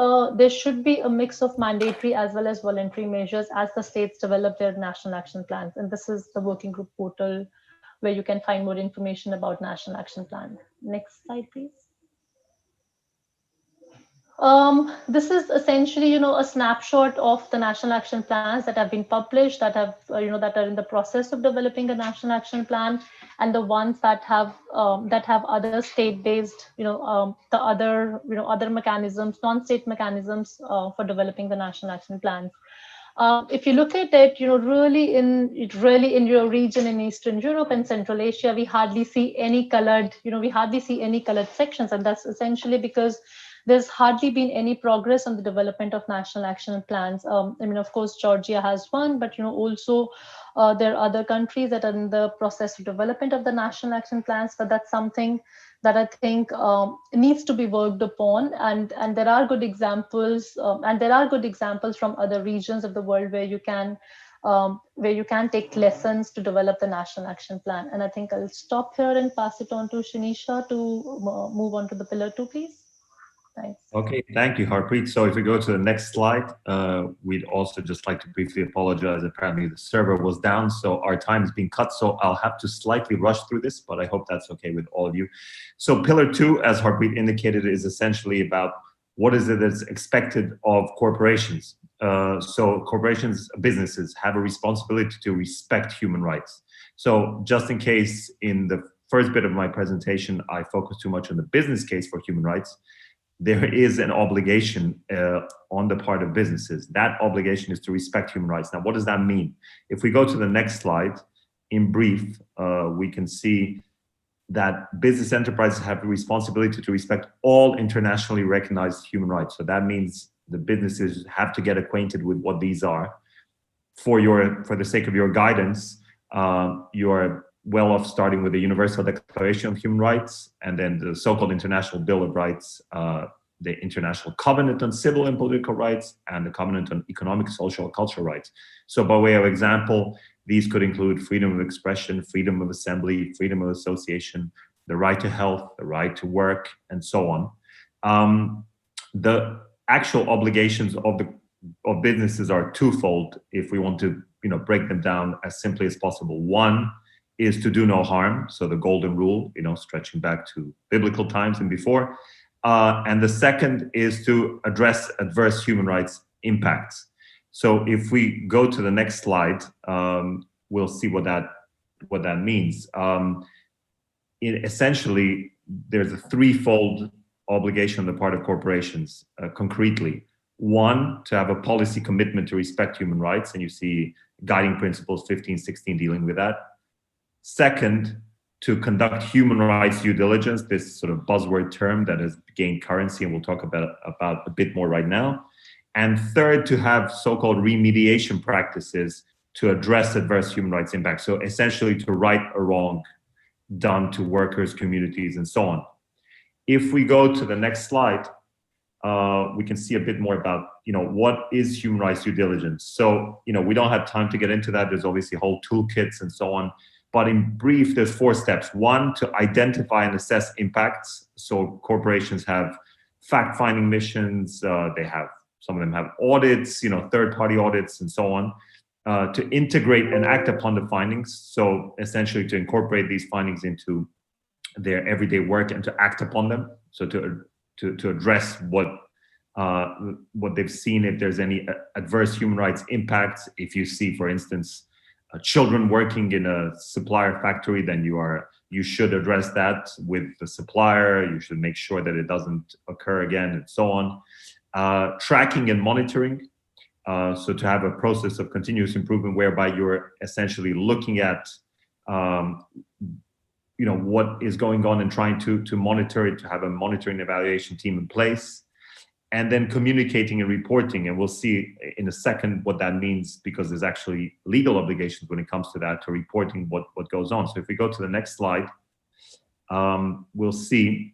a mix of mandatory as well as voluntary measures as the states develop their national action plans. And this is the working group portal where you can find more information about national action plan. Next slide, please. This is essentially, a snapshot of the national action plans that have been published, that have, that are in the process of developing a national action plan, and the ones that have other state-based, the other mechanisms, non-state mechanisms for developing the national action plans. If you look at it, really in your region in Eastern Europe and Central Asia, we hardly see any colored, sections, and that's essentially because there's hardly been any progress on the development of national action plans. Of course, Georgia has one, but also there are other countries that are in the process of development of the national action plans. But that's something that I think needs to be worked upon, and there are good examples, from other regions of the world where you can take lessons to develop the national action plan. And I think I'll stop here and pass it on to Shanisha to move on to the pillar 2, please. Thanks. Okay, thank you, Harpreet. So if we go to the next slide, we'd also just like to briefly apologize. Apparently the server was down, so our time is being cut. So I'll have to slightly rush through this, but I hope that's okay with all of you. So pillar 2, as Harpreet indicated, is essentially about what is it that's expected of corporations. So corporations, businesses have a responsibility to respect human rights. So just in case in the first bit of my presentation, I focus too much on the business case for human rights, there is an obligation on the part of businesses. That obligation is to respect human rights. Now, what does that mean? If we go to the next slide, in brief, we can see that business enterprises have the responsibility to respect all internationally recognized human rights. So that means the businesses have to get acquainted with what these are. For the sake of your guidance, you're well off starting with the Universal Declaration of Human Rights, and then the so-called International Bill of Rights, the International Covenant on Civil and Political Rights, and the Covenant on Economic, Social, and Cultural Rights. So by way of example, these could include freedom of expression, freedom of assembly, freedom of association, the right to health, the right to work, and so on. The actual obligations of businesses are twofold if we want to break them down as simply as possible. One is to do no harm, so the golden rule, stretching back to biblical times and before. And the second is to address adverse human rights impacts. So if we go to the next slide, we'll see what that means. Essentially, there's a threefold obligation on the part of corporations, concretely. One, to have a policy commitment to respect human rights, and you see guiding principles 15, 16 dealing with that. Second, to conduct human rights due diligence, this sort of buzzword term that has gained currency, and we'll talk about a bit more right now. And third, to have so-called remediation practices to address adverse human rights impacts. So essentially to right a wrong done to workers, communities, and so on. If we go to the next slide, we can see a bit more about, what is human rights due diligence. So, we don't have time to get into that. There's obviously whole toolkits and so on. But in brief, there's 4 steps. One, to identify and assess impacts. So corporations have fact-finding missions. Some of them have audits, third-party audits and so on. To integrate and act upon the findings. So essentially to incorporate these findings into their everyday work and to act upon them. So to address what they've seen, if there's any adverse human rights impacts. If you see, for instance, children working in a supplier factory, then you should address that with the supplier. You should make sure that it doesn't occur again, and so on. Tracking and monitoring. So to have a process of continuous improvement whereby you're essentially looking at what is going on and trying to monitor it, to have a monitoring evaluation team in place. And then communicating and reporting, and we'll see in a second what that means, because there's actually legal obligations when it comes to that, to reporting what goes on. So if we go to the next slide, we'll see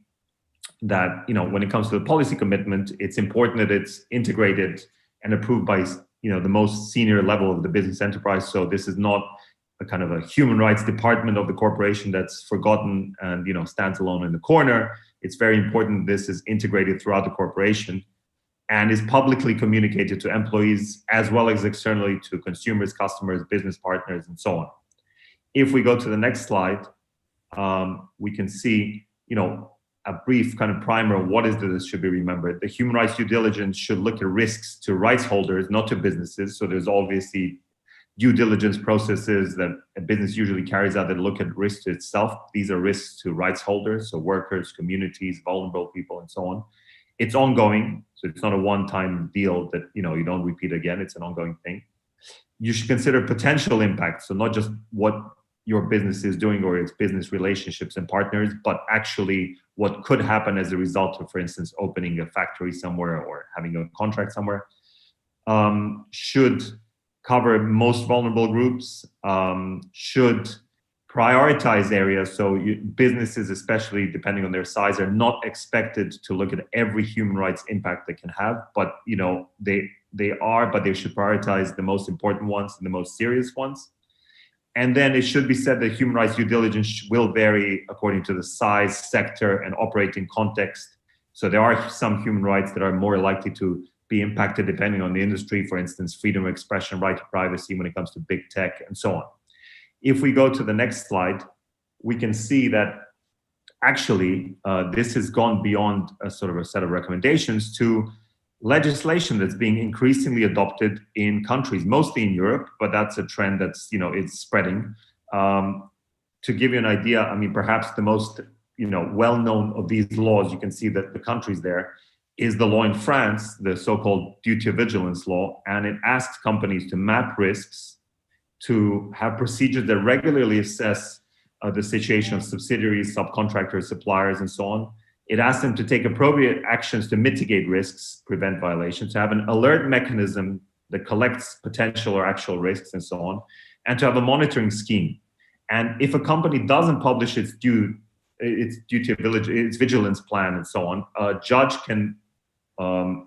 that when it comes to the policy commitment, it's important that it's integrated and approved by the most senior level of the business enterprise. So this is not a kind of a human rights department of the corporation that's forgotten and stands alone in the corner. It's very important this is integrated throughout the corporation. and is publicly communicated to employees as well as externally to consumers, customers, business partners, and so on. If we go to the next slide, we can see, a brief kind of primer of what is this should be remembered. The human rights due diligence should look at risks to rights holders, not to businesses. So there's obviously due diligence processes that a business usually carries out that look at risk to itself. These are risks to rights holders, so workers, communities, vulnerable people, and so on. It's ongoing, so it's not a one-time deal that you don't repeat again. It's an ongoing thing. You should consider potential impact, so not just what your business is doing or its business relationships and partners, but actually what could happen as a result of, for instance, opening a factory somewhere or having a contract somewhere. Should cover most vulnerable groups, should prioritize areas. So businesses, especially depending on their size, are not expected to look at every human rights impact they can have, but they are, but they should prioritize the most important ones and the most serious ones. And then it should be said that human rights due diligence will vary according to the size, sector, and operating context. So there are some human rights that are more likely to be impacted depending on the industry, for instance, freedom of expression, right to privacy when it comes to big tech, and so on. If we go to the next slide, we can see that actually this has gone beyond a sort of a set of recommendations to legislation that's being increasingly adopted in countries, mostly in Europe, but that's a trend that's, it's spreading. To give you an idea, I mean, perhaps the most, well-known of these laws, you can see that the countries there, is the law in France, the so-called duty of vigilance law, and it asks companies to map risks, to have procedures that regularly assess the situation of subsidiaries, subcontractors, suppliers, and so on. It asks them to take appropriate actions to mitigate risks, prevent violations, to have an alert mechanism that collects potential or actual risks, and so on, and to have a monitoring scheme. And if a company doesn't publish its duty of its vigilance plan, and so on, a judge can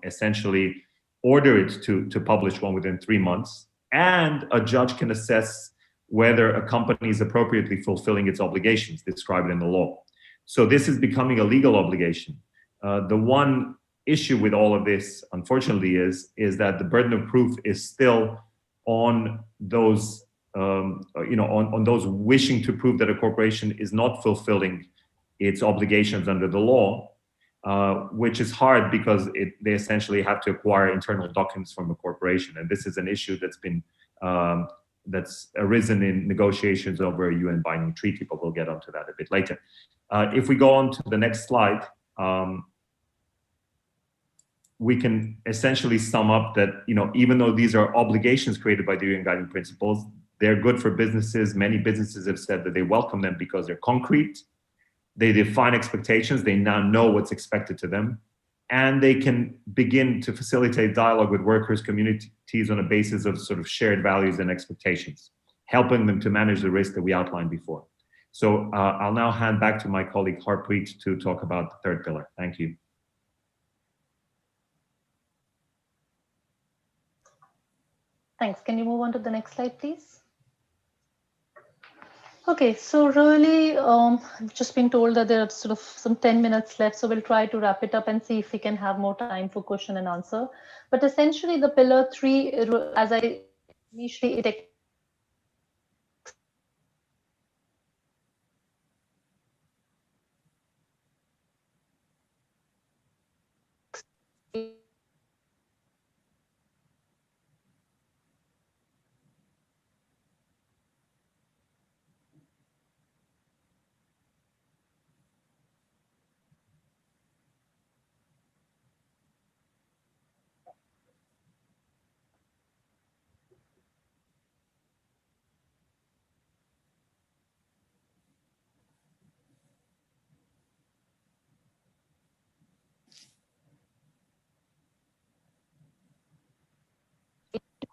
essentially order it to publish one within 3 months, and a judge can assess whether a company is appropriately fulfilling its obligations described in the law. So this is becoming a legal obligation. The one issue with all of this, unfortunately, is that the burden of proof is still on those, on those wishing to prove that a corporation is not fulfilling its obligations under the law, which is hard because they essentially have to acquire internal documents from a corporation. And this is an issue that's been that's arisen in negotiations over a UN binding treaty, but we'll get onto that a bit later. If we go on to the next slide, we can essentially sum up that, even though these are obligations created by the UN guiding principles, they're good for businesses. Many businesses have said that they welcome them because they're concrete. They define expectations. They now know what's expected to them. And they can begin to facilitate dialogue with workers, communities on a basis of sort of shared values and expectations, helping them to manage the risk that we outlined before. So I'll now hand back to my colleague Harpreet to talk about the third pillar. Thank you. Thanks. Can you move on to the next slide, please? Okay, so really, I've just been told that there are sort of some 10 minutes left, so we'll try to wrap it up and see if we can have more time for question and answer. But essentially, the pillar 3, as I initially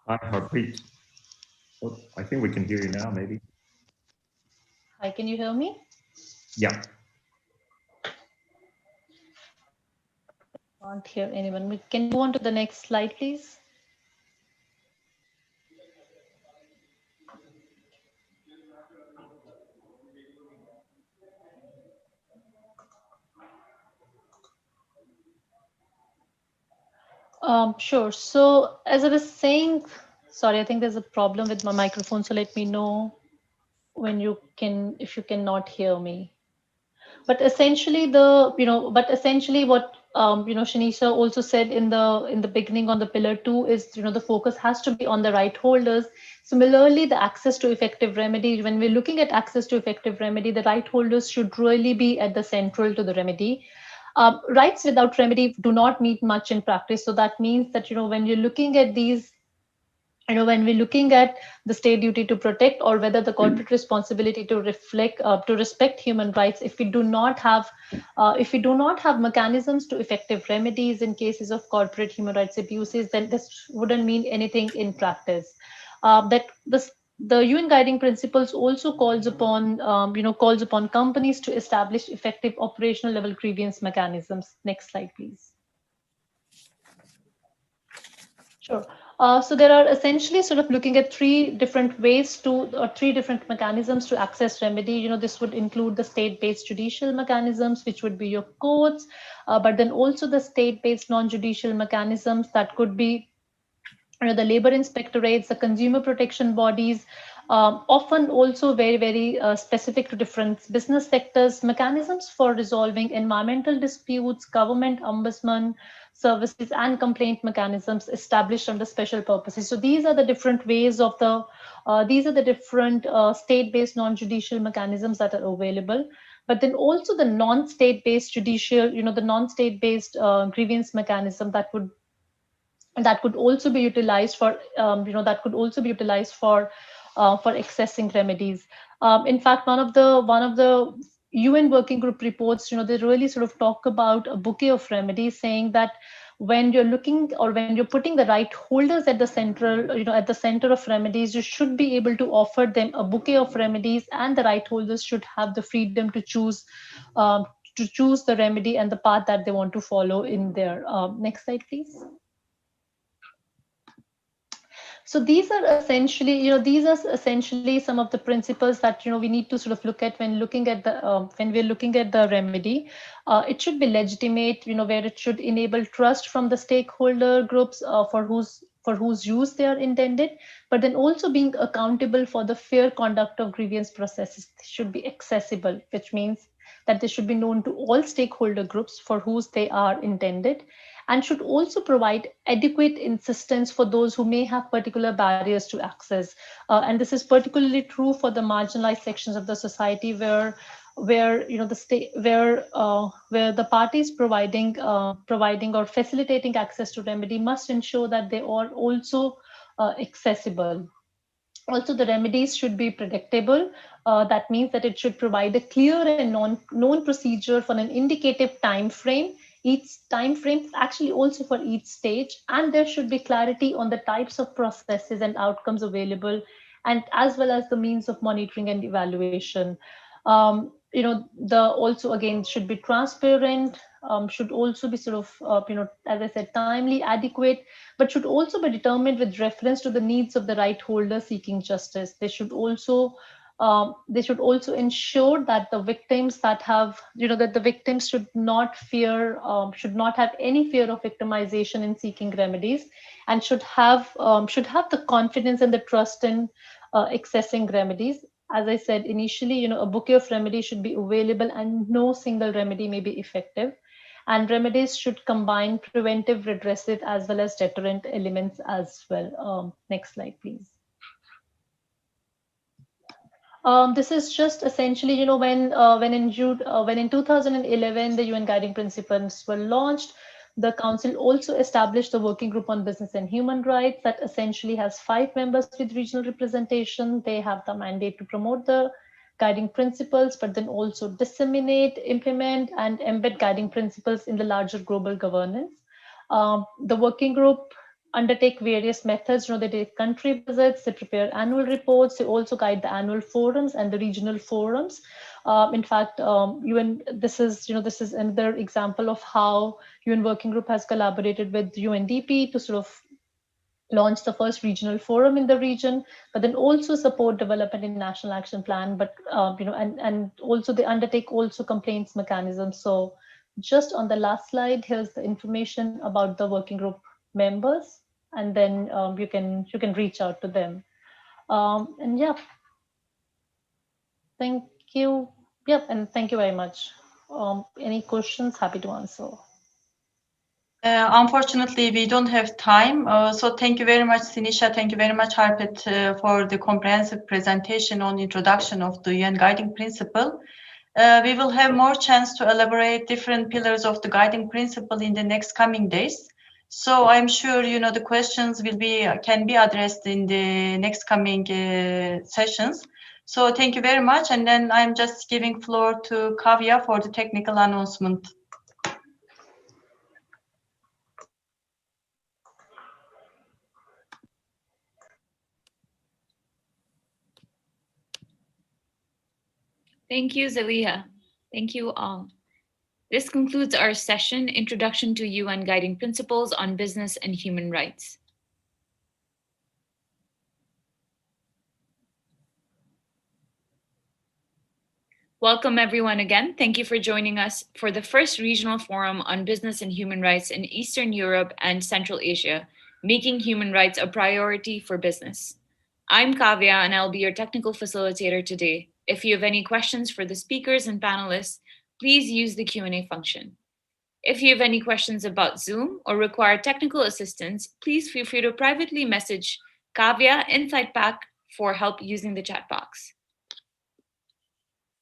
Hi, Harpreet. Oh, I think we can hear you now, maybe. Hi, can you hear me? Yeah. Can't hear anyone. We can move on to the next slide, please. Sure. So as I was saying, sorry, I think there's a problem with my microphone. So let me know when you can, if you cannot hear me. But essentially what Shanisha also said in the beginning on the pillar 2 is, the focus has to be on the right holders. Similarly, the access to effective remedy, when we're looking at access to effective remedy, the right holders should really be at the central to the remedy. Rights without remedy do not mean much in practice. So that means that, when you're looking at these, when we're looking at the state duty to protect, or whether the corporate responsibility to reflect to respect human rights, if we do not have mechanisms to effective remedies in cases of corporate human rights abuses, then this wouldn't mean anything in practice. That the UN guiding principles also calls upon companies to establish effective operational level grievance mechanisms. Next slide, please. Sure. So there are essentially sort of looking at three different ways to, or three different mechanisms to access remedy. This would include the state-based judicial mechanisms, which would be your courts, but then also the state-based non-judicial mechanisms that could be, the labor inspectorates, the consumer protection bodies, often also very, very specific to different business sectors, mechanisms for resolving environmental disputes, government ombudsman services, and complaint mechanisms established under special purposes. So these are the different ways of these are the different state-based non-judicial mechanisms that are available. But then also the non-state-based judicial, the non-state-based grievance mechanism that could also be utilized for for accessing remedies. In fact, one of the UN working group reports, they really sort of talk about a bouquet of remedies, saying that when you're looking, or when you're putting the right holders at the central, at the center of remedies, you should be able to offer them a bouquet of remedies, and the right holders should have the freedom um, to choose the remedy and the path that they want to follow in their. Next slide, please. So these are essentially some of the principles that we need to sort of look at when we're looking at the remedy. It should be legitimate, where it should enable trust from the stakeholder groups for whose use they are intended, but then also being accountable for the fair conduct of grievance processes. They should be accessible, which means that they should be known to all stakeholder groups for whose they are intended, and should also provide adequate assistance for those who may have particular barriers to access. And this is particularly true for the marginalized sections of the society, where the state where the parties providing or facilitating access to remedy must ensure that they are also accessible. Also, the remedies should be predictable. That means that it should provide a clear and known procedure for an indicative time frame. Each time frame actually also for each stage, and there should be clarity on the types of processes and outcomes available, and as well as the means of monitoring and evaluation. The also again should be transparent, should also be sort of as I said, timely, adequate, but should also be determined with reference to the needs of the right holder seeking justice. They should also ensure that the victims that the victims should not have any fear of victimization in seeking remedies, and should have the confidence and the trust in accessing remedies. As I said initially, a bouquet of remedies should be available, and no single remedy may be effective. And remedies should combine preventive, redressive, as well as deterrent elements as well. Next slide, please. This is just essentially, when in 2011 the UN guiding principles were launched, the Council also established the Working Group on Business and Human Rights that essentially has 5 members with regional representation. They have the mandate to promote the guiding principles, but then also disseminate, implement, and embed guiding principles in the larger global governance. The working group undertake various methods. They take country visits, they prepare annual reports, they also guide the annual forums and the regional forums. In fact, UN, this is another example of how UN Working Group has collaborated with UNDP to sort of launch the first regional forum in the region, but then also support development in national action plan. But and also they undertake also complaints mechanisms. So just on the last slide, here's the information about the working group members, and then you can reach out to them. And yeah, thank you. Yep, and thank you very much. Any questions? Happy to answer. Unfortunately, we don't have time. So thank you very much, Sinisha. Thank you very much, Harpet, for the comprehensive presentation on introduction of the UN Guiding Principle. We will have more chance to elaborate different pillars of the guiding principle in the next coming days. So I'm sure the questions can be addressed in the next coming sessions. So thank you very much. And then I'm just giving floor to Kavya for the technical announcement. Thank you, Zaliha. Thank you all. This concludes our session, Introduction to UN Guiding Principles on Business and Human Rights. Welcome everyone again. Thank you for joining us for the first regional forum on business and human rights in Eastern Europe and Central Asia, making human rights a priority for business. I'm Kavya and I'll be your technical facilitator today. If you have any questions for the speakers and panelists, please use the Q&A function. If you have any questions about Zoom or require technical assistance, please feel free to privately message Kavya Insight Pack for help using the chat box.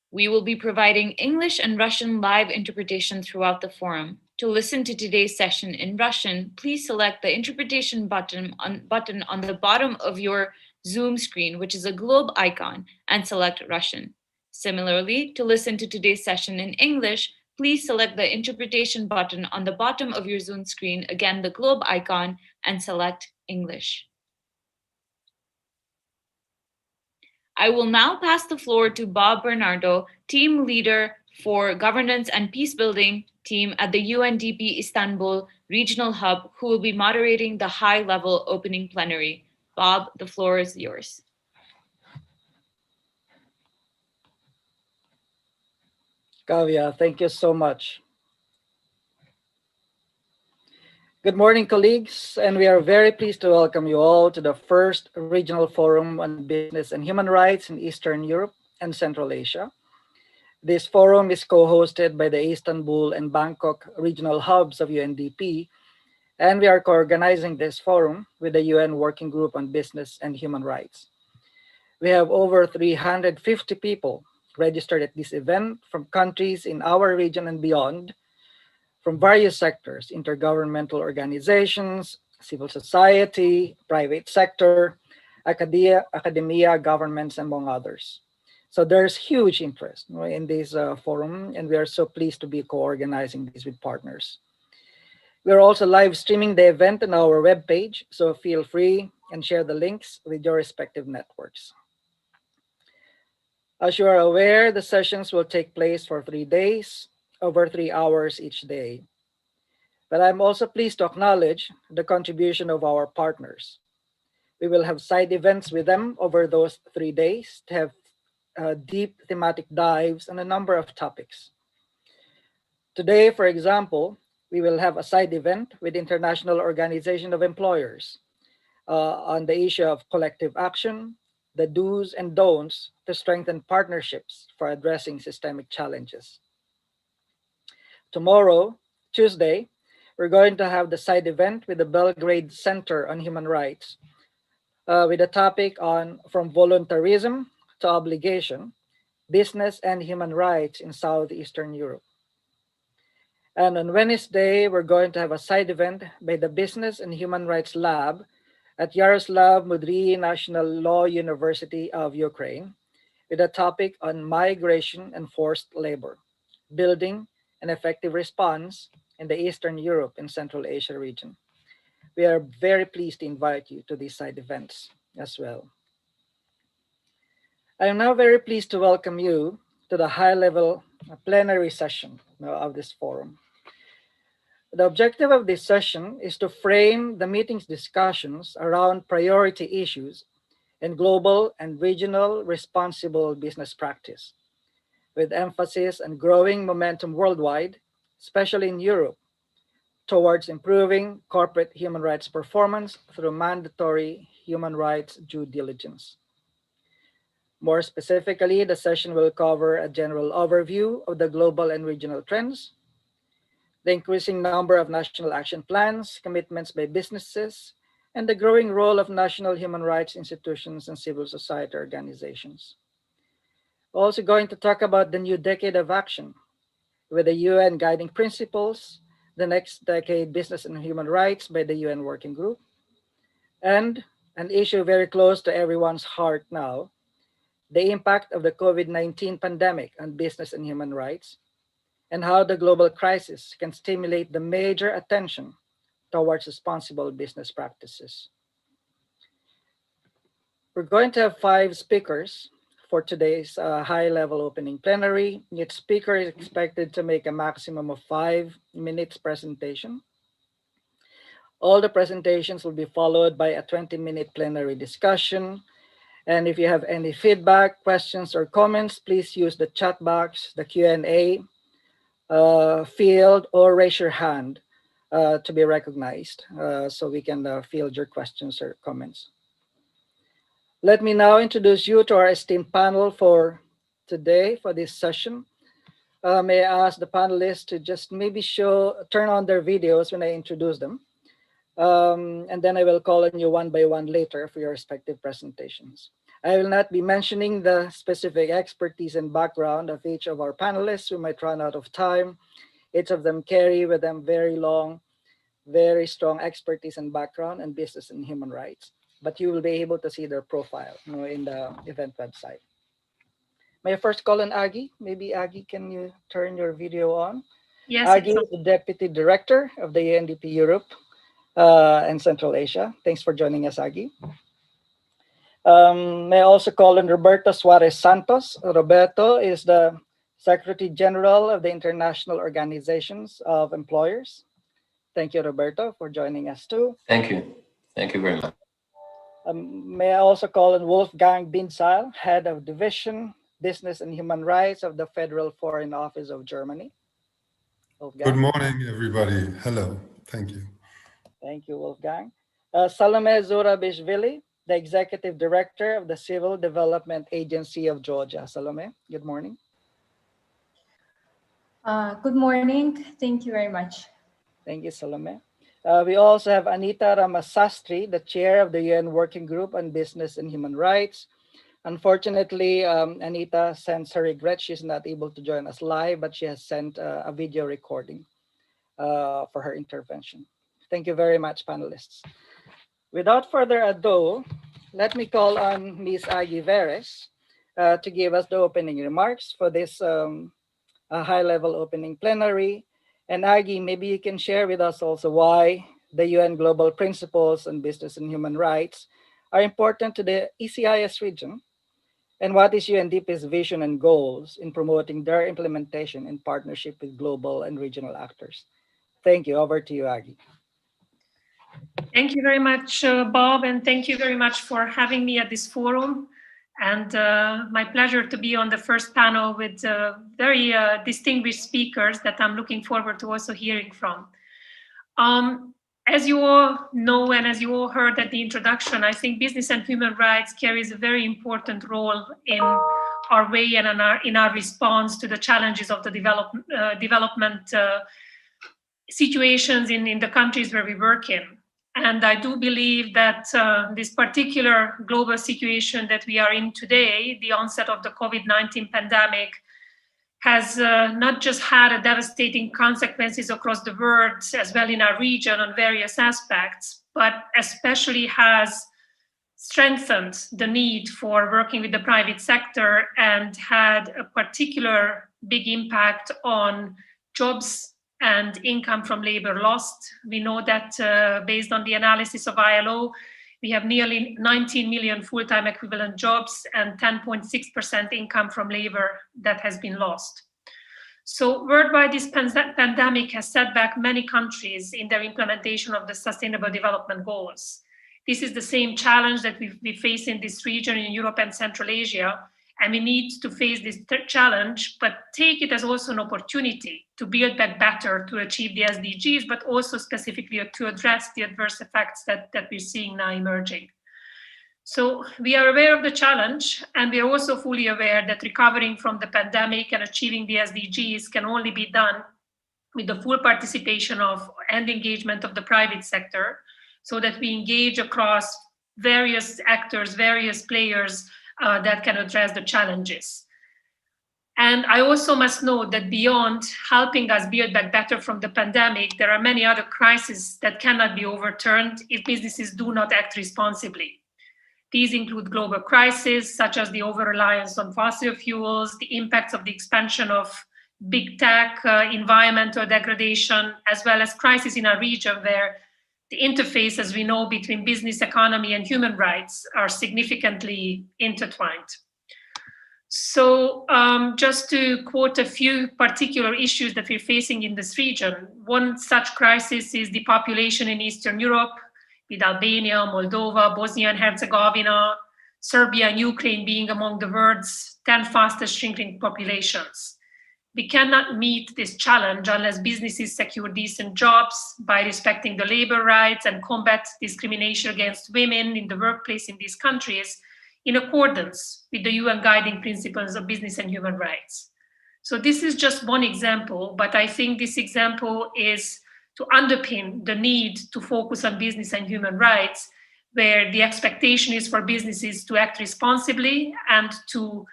We will be providing English and Russian live interpretation throughout the forum. To listen to today's session in Russian, please select the interpretation button on the bottom of your Zoom screen, which is a globe icon, and select Russian. Similarly, to listen to today's session in English, please select the interpretation button on the bottom of your Zoom screen, again the globe icon, and select English. I will now pass the floor to Bob Bernardo, team leader for governance and peacebuilding team at the UNDP Istanbul Regional Hub, who will be moderating the high-level opening plenary. Bob, the floor is yours. Kavya, thank you so much. Good morning, colleagues, and we are very pleased to welcome you all to the first Regional Forum on Business and Human Rights in Eastern Europe and Central Asia. This forum is co-hosted by the Istanbul and Bangkok regional hubs of UNDP, and we are co-organizing this forum with the UN Working Group on Business and Human Rights. We have over 350 people registered at this event from countries in our region and beyond, from various sectors, intergovernmental organizations, civil society, private sector, academia, governments, among others. So there's huge interest in this forum, and we are so pleased to be co-organizing this with partners. We're also live streaming the event on our webpage, so feel free and share the links with your respective networks. As you are aware, the sessions will take place for 3 days, over 3 hours each day. But I'm also pleased to acknowledge the contribution of our partners. We will have side events with them over those 3 days to have deep thematic dives on a number of topics. Today, for example, we will have a side event with International Organization of Employers on the issue of collective action, the do's and don'ts to strengthen partnerships for addressing systemic challenges. Tomorrow, Tuesday, we're going to have the side event with the Belgrade Center on Human Rights with a topic on From Voluntarism to Obligation, Business and Human Rights in Southeastern Europe. And on Wednesday, we're going to have a side event by the Business and Human Rights Lab at Yaroslav Mudry National Law University of Ukraine with a topic on migration and forced labor, building an effective response in the Eastern Europe and Central Asia region. We are very pleased to invite you to these side events as well. I am now very pleased to welcome you to the high-level plenary session of this forum. The objective of this session is to frame the meeting's discussions around priority issues in global and regional responsible business practice, with emphasis on growing momentum worldwide, especially in Europe, towards improving corporate human rights performance through mandatory human rights due diligence. More specifically, the session will cover a general overview of the global and regional trends, the increasing number of national action plans, commitments by businesses, and the growing role of national human rights institutions and civil society organizations. We're also going to talk about the new decade of action with the UN guiding principles, the next decade business and human rights by the UN Working Group, and an issue very close to everyone's heart now, the impact of the COVID-19 pandemic on business and human rights, and how the global crisis can stimulate the major attention towards responsible business practices. We're going to have 5 speakers for today's high-level opening plenary. Each speaker is expected to make a maximum of 5 minutes presentation. All the presentations will be followed by a 20-minute plenary discussion. And if you have any feedback, questions, or comments, please use the chat box, the Q&A field, or raise your hand to be recognized so we can field your questions or comments. Let me now introduce you to our esteemed panel for today, for this session. May I ask the panelists to just maybe turn on their videos when I introduce them. And then I will call on you one by one later for your respective presentations. I will not be mentioning the specific expertise and background of each of our panelists. We might run out of time. Each of them carry with them very strong expertise and background in business and human rights. But you will be able to see their profile in the event website. May I first call on Aggie? Maybe Aggie, can you turn your video on? Yes. Aggie is the Deputy Director of the UNDP Europe and Central Asia. Thanks for joining us, Aggie. May I also call on Roberto Suarez Santos. Roberto is the Secretary General of the International Organizations of Employers. Thank you, Roberto, for joining us too. Thank you. Thank you very much. May I also call on Wolfgang Binzal, Head of Division, Business and Human Rights of the Federal Foreign Office of Germany. Wolfgang. Good morning, everybody. Hello. Thank you. Thank you, Wolfgang. Salome Zurabishvili, the Executive Director of the Civil Development Agency of Georgia. Salome, good morning. Good morning. Thank you very much. Thank you, Salome. We also have Anita Ramasastry, the Chair of the UN Working Group on Business and Human Rights. Unfortunately, Anita sends her regrets. She's not able to join us live, but she has sent a video recording for her intervention. Thank you very much, panelists. Without further ado, let me call on Ms. Aggie Veres to give us the opening remarks for this high-level opening plenary. And Aggie, maybe you can share with us also why the UN Global Principles on Business and Human Rights are important to the ECIS region, and what is UNDP's vision and goals in promoting their implementation in partnership with global and regional actors. Thank you. Over to you, Aggie. Thank you very much, Bob, and thank you very much for having me at this forum. And my pleasure to be on the first panel with very distinguished speakers that I'm looking forward to also hearing from. As you all know, and as you all heard at the introduction, I think business and human rights carries a very important role in our way and in our response to the challenges of the development situations in the countries where we work in. And I do believe that this particular global situation that we are in today, the onset of the COVID-19 pandemic, has not just had a devastating consequences across the world, as well in our region on various aspects, but especially has strengthened the need for working with the private sector and had a particular big impact on jobs and income from labor lost. We know that based on the analysis of ILO, we have nearly 19 million full-time equivalent jobs and 10.6% income from labor that has been lost. So worldwide, this pandemic has set back many countries in their implementation of the Sustainable Development Goals. This is the same challenge that we face in this region in Europe and Central Asia, And we need to face this challenge, but take it as also an opportunity to build back better to achieve the SDGs, but also specifically to address the adverse effects that we're seeing now emerging. So we are aware of the challenge, and we are also fully aware that recovering from the pandemic and achieving the SDGs can only be done with the full participation of and engagement of the private sector, so that we engage across various actors, various players that can address the challenges. And I also must note that beyond helping us build back better from the pandemic, there are many other crises that cannot be overturned if businesses do not act responsibly. These include global crises, such as the over-reliance on fossil fuels, the impacts of the expansion of big tech, environmental degradation, as well as crises in our region where the interface, as we know, between business, economy, and human rights are significantly intertwined. So just to quote a few particular issues that we're facing in this region, one such crisis is the population in Eastern Europe, with Albania, Moldova, Bosnia and Herzegovina, Serbia and Ukraine being among the world's 10 fastest shrinking populations. We cannot meet this challenge unless businesses secure decent jobs by respecting the labor rights and combat discrimination against women in the workplace in these countries in accordance with the UN guiding principles of business and human rights. So this is just one example, but I think this example is to underpin the need to focus on business and human rights, where the expectation is for businesses to act responsibly and to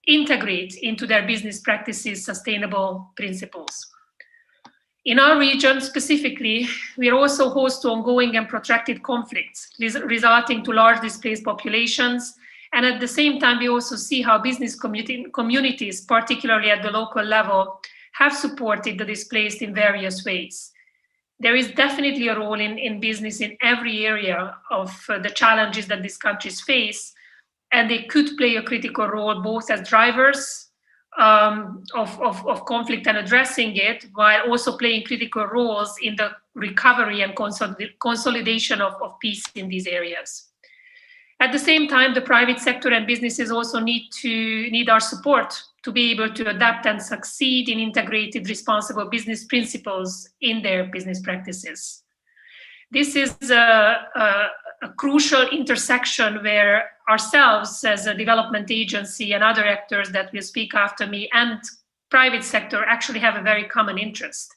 integrate into their business practices sustainable principles. In our region specifically, we are also host to ongoing and protracted conflicts resulting to large displaced populations. And at the same time, we also see how business communities, particularly at the local level, have supported the displaced in various ways. There is definitely a role in business in every area of the challenges that these countries face, and they could play a critical role both as drivers of conflict and addressing it, while also playing critical roles in the recovery and consolidation of peace in these areas. At the same time, the private sector and businesses also need our support to be able to adapt and succeed in integrated responsible business principles in their business practices. This is a crucial intersection where ourselves as a development agency and other actors that will speak after me and private sector actually have a very common interest.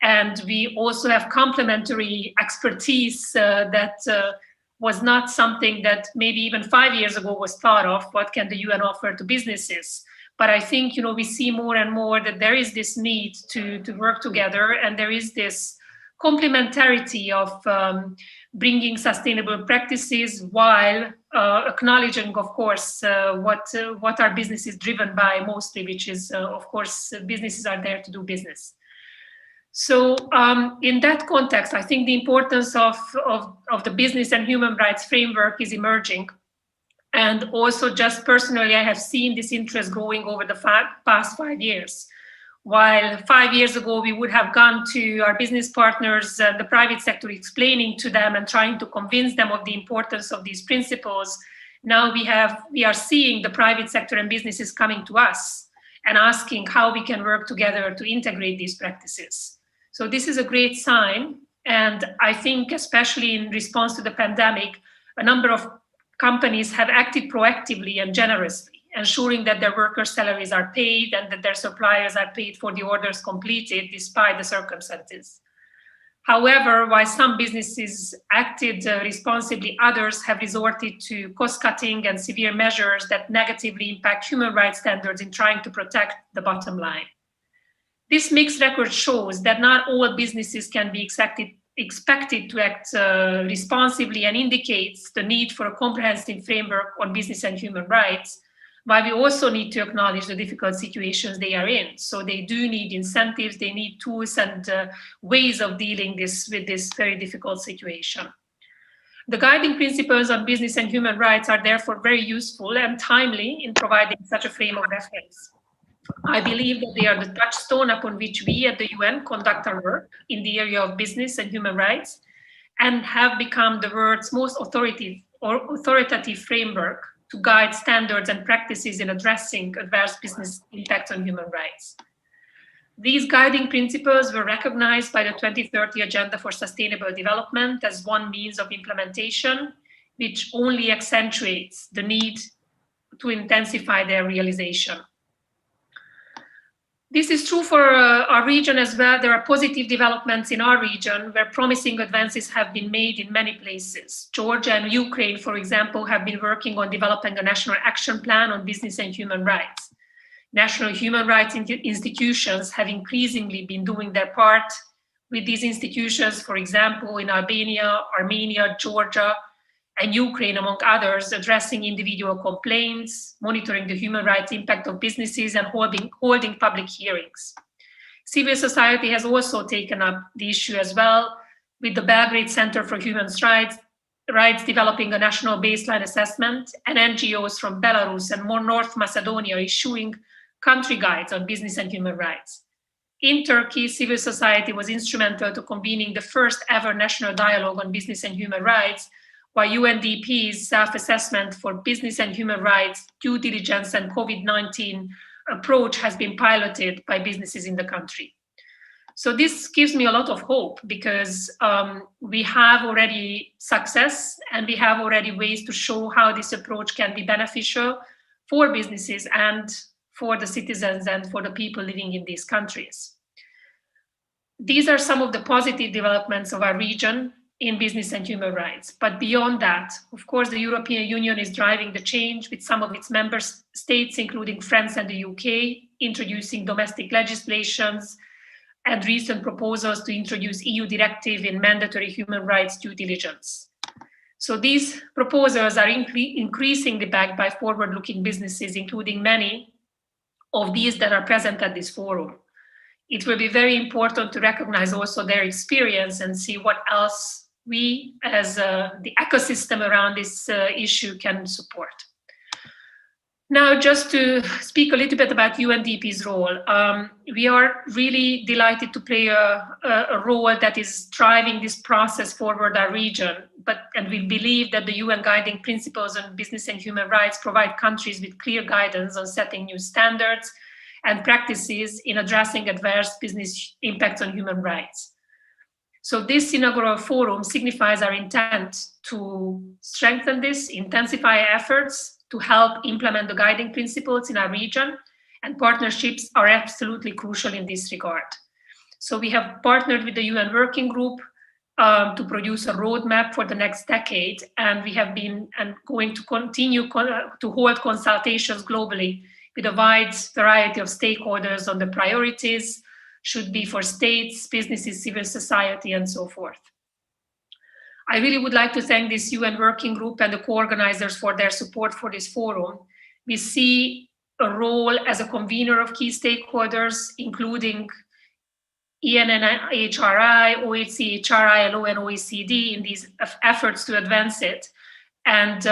And we also have complementary expertise that was not something that maybe even 5 years ago was thought of. What can the UN offer to businesses? But I think, we see more and more that there is this need to work together, and there is this complementarity of bringing sustainable practices while acknowledging, of course, what our business is driven by mostly, which is, of course, businesses are there to do business. So in that context, I think the importance of the business and human rights framework is emerging. And also just personally, I have seen this interest growing over the past 5 years. While 5 years ago, we would have gone to our business partners and the private sector explaining to them and trying to convince them of the importance of these principles, now we are seeing the private sector and businesses coming to us and asking how we can work together to integrate these practices. So this is a great sign. And I think especially in response to the pandemic, a number of companies have acted proactively and generously, ensuring that their workers' salaries are paid and that their suppliers are paid for the orders completed despite the circumstances. However, while some businesses acted responsibly, others have resorted to cost-cutting and severe measures that negatively impact human rights standards in trying to protect the bottom line. This mixed record shows that not all businesses can be expected to act responsibly, and indicates the need for a comprehensive framework on business and human rights, while we also need to acknowledge the difficult situations they are in. So they do need incentives, they need tools and ways of dealing with this very difficult situation. The guiding principles on business and human rights are therefore very useful and timely in providing such a frame of reference. I believe that they are the touchstone upon which we at the UN conduct our work in the area of business and human rights, and have become the world's most authoritative framework to guide standards and practices in addressing adverse business impacts on human rights. These guiding principles were recognized by the 2030 Agenda for Sustainable Development as one means of implementation, which only accentuates the need to intensify their realization. This is true for our region as well. There are positive developments in our region where promising advances have been made in many places. Georgia and Ukraine, for example, have been working on developing a national action plan on business and human rights. National human rights institutions have increasingly been doing their part with these institutions, for example, in Albania, Armenia, Georgia, and Ukraine, among others, addressing individual complaints, monitoring the human rights impact of businesses, and holding public hearings. Civil society has also taken up the issue as well, with the Belgrade Center for Human Rights developing a national baseline assessment, and NGOs from Belarus and North Macedonia issuing country guides on business and human rights. In Turkey, civil society was instrumental to convening the first ever national dialogue on business and human rights, while UNDP's self-assessment for business and human rights, due diligence, and COVID-19 approach has been piloted by businesses in the country. So this gives me a lot of hope because we have already success and we have already ways to show how this approach can be beneficial for businesses and for the citizens and for the people living in these countries. These are some of the positive developments of our region in business and human rights. But beyond that, of course, the European Union is driving the change with some of its member states, including France and the UK, introducing domestic legislations and recent proposals to introduce EU directive in mandatory human rights due diligence. So these proposals are increasingly backed by forward-looking businesses, including many of these that are present at this forum. It will be very important to recognize also their experience and see what else we as the ecosystem around this issue can support. Now, just to speak a little bit about UNDP's role, we are really delighted to play a role that is driving this process forward our region, and we believe that the UN guiding principles on business and human rights provide countries with clear guidance on setting new standards and practices in addressing adverse business impacts on human rights. So this inaugural forum signifies our intent to strengthen this, intensify efforts to help implement the guiding principles in our region, and partnerships are absolutely crucial in this regard. So we have partnered with the UN Working Group to produce a roadmap for the next decade, and we have been and going to continue to hold consultations globally with a wide variety of stakeholders on the priorities, should be for states, businesses, civil society, and so forth. I really would like to thank this UN Working Group and the co-organizers for their support for this forum. We see a role as a convener of key stakeholders, including ENNHRI, OHCHR, ILO, and OECD in these efforts to advance it. And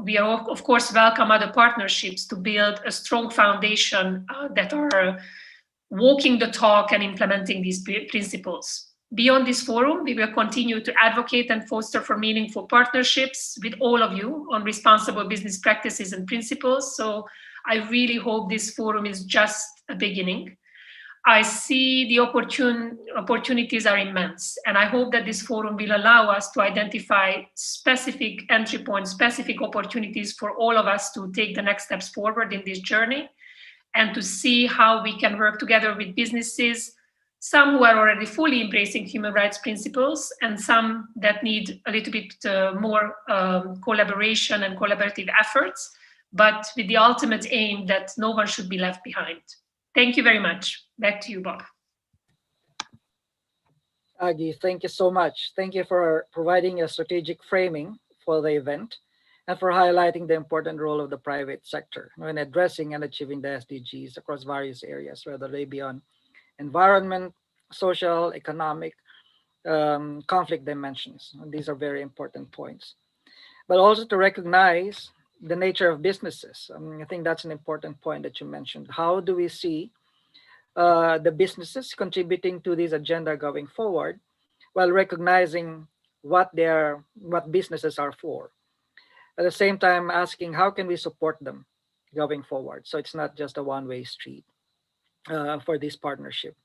we are, of course, welcome other partnerships to build a strong foundation that are walking the talk and implementing these principles. Beyond this forum, we will continue to advocate and foster for meaningful partnerships with all of you on responsible business practices and principles. So I really hope this forum is just a beginning. I see the opportunities are immense, and I hope that this forum will allow us to identify specific entry points, specific opportunities for all of us to take the next steps forward in this journey, and to see how we can work together with businesses, some who are already fully embracing human rights principles, and some that need a little bit more collaboration and collaborative efforts, but with the ultimate aim that no one should be left behind. Thank you very much. Back to you, Bob. Agi, thank you so much. Thank you for providing a strategic framing for the event and for highlighting the important role of the private sector when addressing and achieving the SDGs across various areas, whether they be on environment, social, economic, conflict dimensions. And these are very important points. But also to recognize the nature of businesses. I think that's an important point that you mentioned. How do we see the businesses contributing to this agenda going forward, while recognizing what businesses are for? At the same time, asking how can we support them going forward, so it's not just a one-way street for this partnership.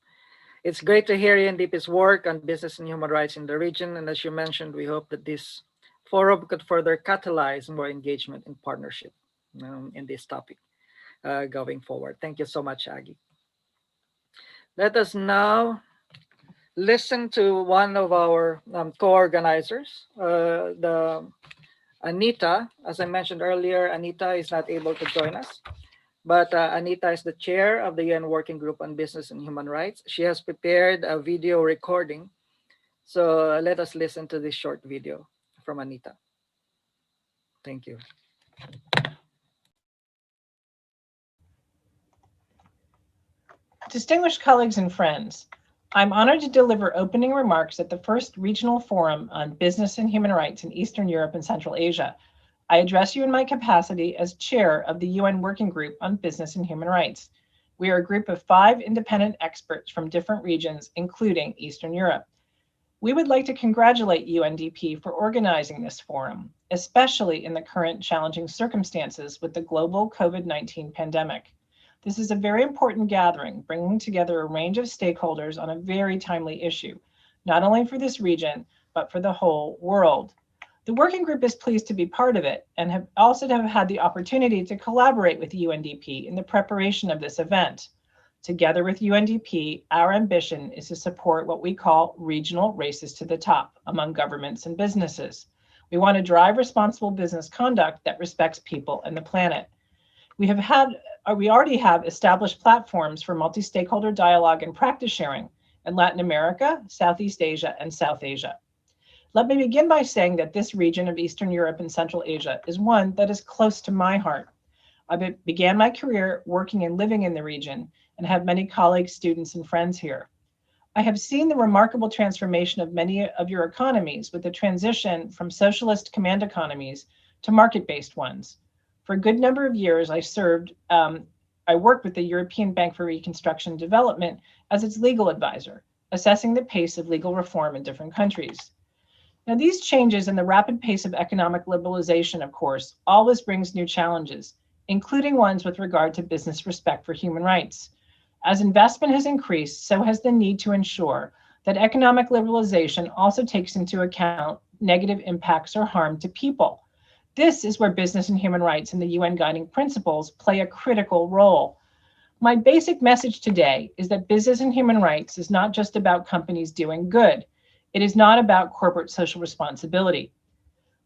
It's great to hear UNDP's work on business and human rights in the region, and as you mentioned, we hope that this forum could further catalyze more engagement and partnership in this topic going forward. Thank you so much, Aggie. Let us now listen to one of our co-organizers, the Anita. As I mentioned earlier, Anita is not able to join us, but Anita is the chair of the UN Working Group on Business and Human Rights. She has prepared a video recording. So let us listen to this short video from Anita. Thank you. Distinguished colleagues and friends, I'm honored to deliver opening remarks at the first regional forum on business and human rights in Eastern Europe and Central Asia. I address you in my capacity as chair of the UN Working Group on Business and Human Rights. We are a group of 5 independent experts from different regions, including Eastern Europe. We would like to congratulate UNDP for organizing this forum, especially in the current challenging circumstances with the global COVID-19 pandemic. This is a very important gathering, bringing together a range of stakeholders on a very timely issue, not only for this region, but for the whole world. The working group is pleased to be part of it and have also had the opportunity to collaborate with UNDP in the preparation of this event. Together with UNDP, our ambition is to support what we call regional races to the top among governments and businesses. We want to drive responsible business conduct that respects people and the planet. We already have established platforms for multi-stakeholder dialogue and practice sharing in Latin America, Southeast Asia, and South Asia. Let me begin by saying that this region of Eastern Europe and Central Asia is one that is close to my heart. I began my career working and living in the region and have many colleagues, students, and friends here. I have seen the remarkable transformation of many of your economies with the transition from socialist command economies to market-based ones. For a good number of years, I worked with the European Bank for Reconstruction and Development as its legal advisor, assessing the pace of legal reform in different countries. Now, these changes and the rapid pace of economic liberalization, of course, always brings new challenges, including ones with regard to business respect for human rights. As investment has increased, so has the need to ensure that economic liberalization also takes into account negative impacts or harm to people. This is where business and human rights and the UN guiding principles play a critical role. My basic message today is that business and human rights is not just about companies doing good. It is not about corporate social responsibility.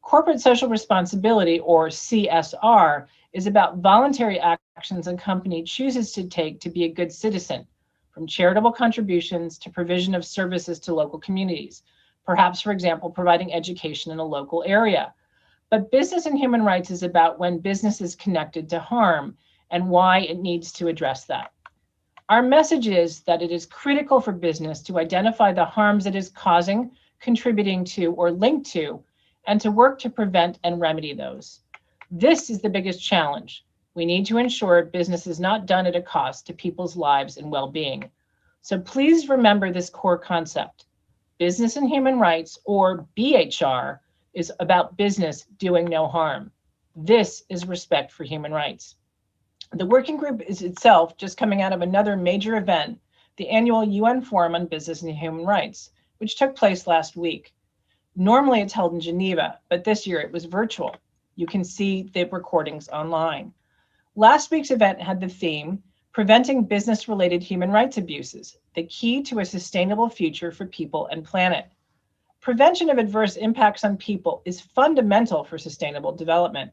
Corporate social responsibility, or CSR, is about voluntary actions a company chooses to take to be a good citizen, from charitable contributions to provision of services to local communities, perhaps, for example, providing education in a local area. But business and human rights is about when business is connected to harm and why it needs to address that. Our message is that it is critical for business to identify the harms it is causing, contributing to, or linked to, and to work to prevent and remedy those. This is the biggest challenge. We need to ensure business is not done at a cost to people's lives and well-being. So please remember this core concept. Business and human rights, or BHR, is about business doing no harm. This is respect for human rights. The working group is itself just coming out of another major event, the annual UN Forum on Business and Human Rights, which took place last week. Normally it's held in Geneva, but this year it was virtual. You can see the recordings online. Last week's event had the theme, Preventing Business-Related Human Rights Abuses, the Key to a Sustainable Future for People and Planet. Prevention of adverse impacts on people is fundamental for sustainable development.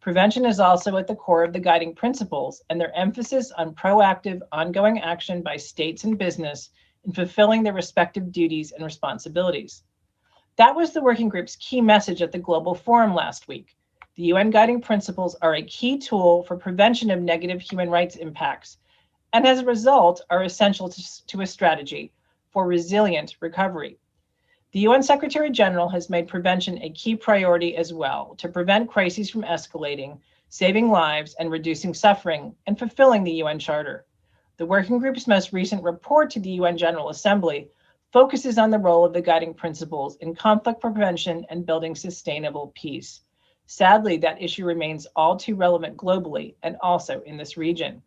Prevention is also at the core of the guiding principles and their emphasis on proactive, ongoing action by states and business in fulfilling their respective duties and responsibilities. That was the working group's key message at the Global Forum last week. The UN guiding principles are a key tool for prevention of negative human rights impacts, and as a result are essential to a strategy for resilient recovery. The UN Secretary General has made prevention a key priority as well, to prevent crises from escalating, saving lives and reducing suffering, and fulfilling the UN Charter. The working group's most recent report to the UN General Assembly focuses on the role of the guiding principles in conflict prevention and building sustainable peace. Sadly, that issue remains all too relevant globally and also in this region.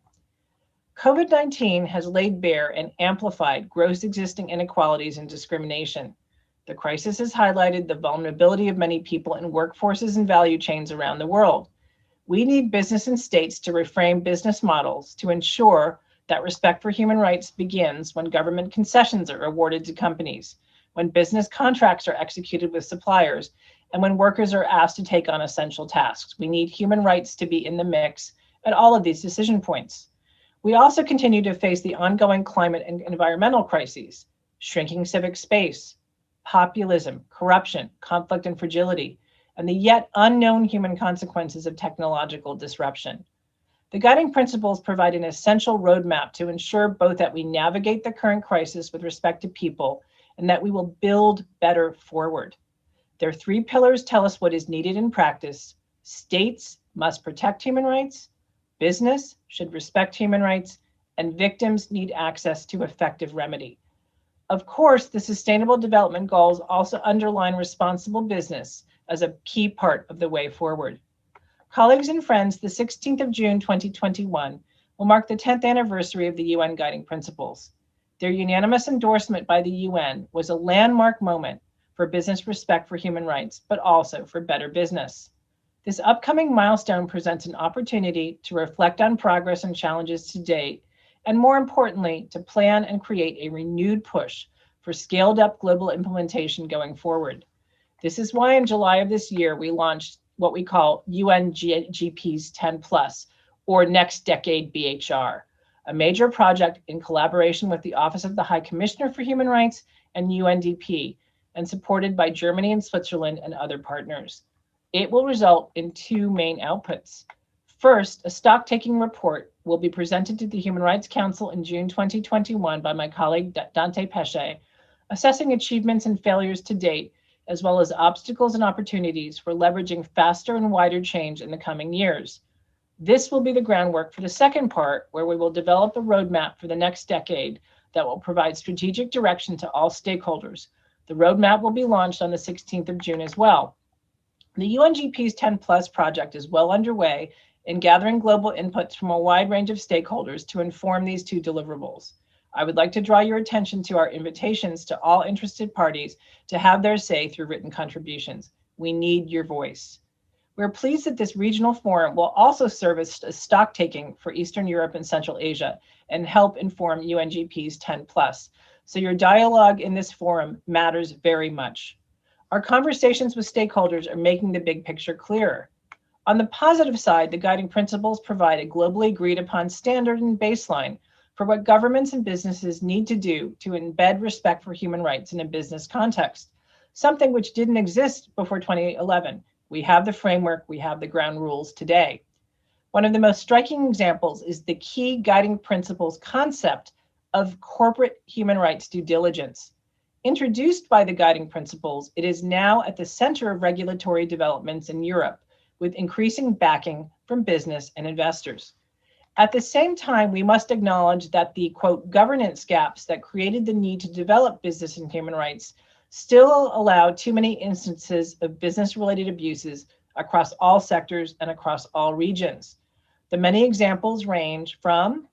COVID-19 has laid bare and amplified gross existing inequalities and discrimination. The crisis has highlighted the vulnerability of many people in workforces and value chains around the world. We need business and states to reframe business models to ensure that respect for human rights begins when government concessions are awarded to companies, when business contracts are executed with suppliers, and when workers are asked to take on essential tasks. We need human rights to be in the mix at all of these decision points. We also continue to face the ongoing climate and environmental crises, shrinking civic space, populism, corruption, conflict and fragility, and the yet unknown human consequences of technological disruption. The guiding principles provide an essential roadmap to ensure both that we navigate the current crisis with respect to people and that we will build better forward. Their 3 pillars tell us what is needed in practice. States must protect human rights, business should respect human rights, and victims need access to effective remedy. Of course, the Sustainable Development Goals also underline responsible business as a key part of the way forward. Colleagues and friends, the 16th of June 2021 will mark the 10th anniversary of the UN Guiding Principles. Their unanimous endorsement by the UN was a landmark moment for business respect for human rights, but also for better business. This upcoming milestone presents an opportunity to reflect on progress and challenges to date, and more importantly, to plan and create a renewed push for scaled up global implementation going forward. This is why in July of this year, we launched what we call UNGP's 10+, or Next Decade BHR, a major project in collaboration with the Office of the High Commissioner for Human Rights and UNDP, and supported by Germany and Switzerland and other partners. It will result in 2 main outputs. First, a stock-taking report will be presented to the Human Rights Council in June 2021 by my colleague Dante Pesce, assessing achievements and failures to date, as well as obstacles and opportunities for leveraging faster and wider change in the coming years. This will be the groundwork for the second part, where we will develop a roadmap for the next decade that will provide strategic direction to all stakeholders. The roadmap will be launched on the 16th of June as well. The UNGP's 10+ project is well underway in gathering global inputs from a wide range of stakeholders to inform these 2 deliverables. I would like to draw your attention to our invitations to all interested parties to have their say through written contributions. We need your voice. We're pleased that this regional forum will also serve as stock taking for Eastern Europe and Central Asia and help inform UNGP's 10+. So your dialogue in this forum matters very much. Our conversations with stakeholders are making the big picture clearer. On the positive side, the guiding principles provide a globally agreed upon standard and baseline for what governments and businesses need to do to embed respect for human rights in a business context, something which didn't exist before 2011. We have the framework, we have the ground rules today. One of the most striking examples is the key guiding principles concept of corporate human rights due diligence. Introduced by the guiding principles, it is now at the center of regulatory developments in Europe, with increasing backing from business and investors. At the same time, we must acknowledge that the, quote, governance gaps that created the need to develop business and human rights still allow too many instances of business-related abuses across all sectors and across all regions. The many examples range from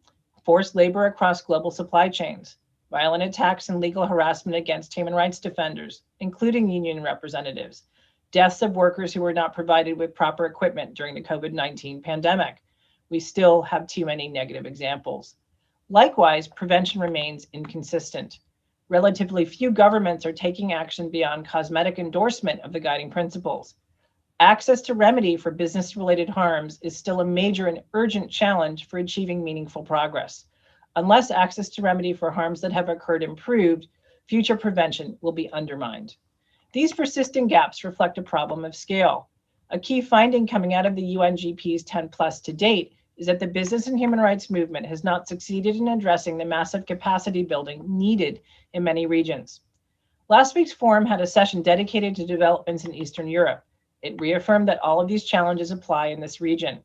forced labor across global supply chains, violent attacks and legal harassment against human rights defenders, including union representatives, deaths of workers who were not provided with proper equipment during the COVID-19 pandemic. We still have too many negative examples. Likewise, prevention remains inconsistent. Relatively few governments are taking action beyond cosmetic endorsement of the guiding principles. Access to remedy for business-related harms is still a major and urgent challenge for achieving meaningful progress. Unless access to remedy for harms that have occurred improved, future prevention will be undermined. These persisting gaps reflect a problem of scale. A key finding coming out of the UNGP's 10+ to date is that the business and human rights movement has not succeeded in addressing the massive capacity building needed in many regions. Last week's forum had a session dedicated to developments in Eastern Europe. It reaffirmed that all of these challenges apply in this region.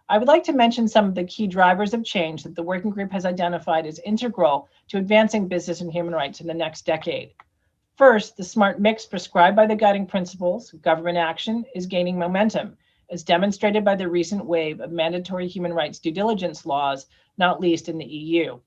I would like to mention some of the key drivers of change that the working group has identified as integral to advancing business and human rights in the next decade. First, the smart mix prescribed by the guiding principles of government action is gaining momentum, as demonstrated by the recent wave of mandatory human rights due diligence laws, not least in the EU.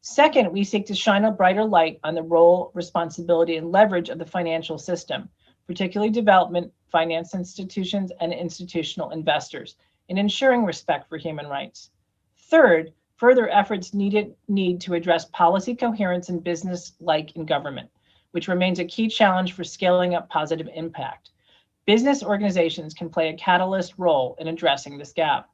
Second, we seek to shine a brighter light on the role, responsibility, and leverage of the financial system, particularly development, finance institutions, and institutional investors, in ensuring respect for human rights. Third, further efforts need to address policy coherence in business like in government, which remains a key challenge for scaling up positive impact. Business organizations can play a catalyst role in addressing this gap.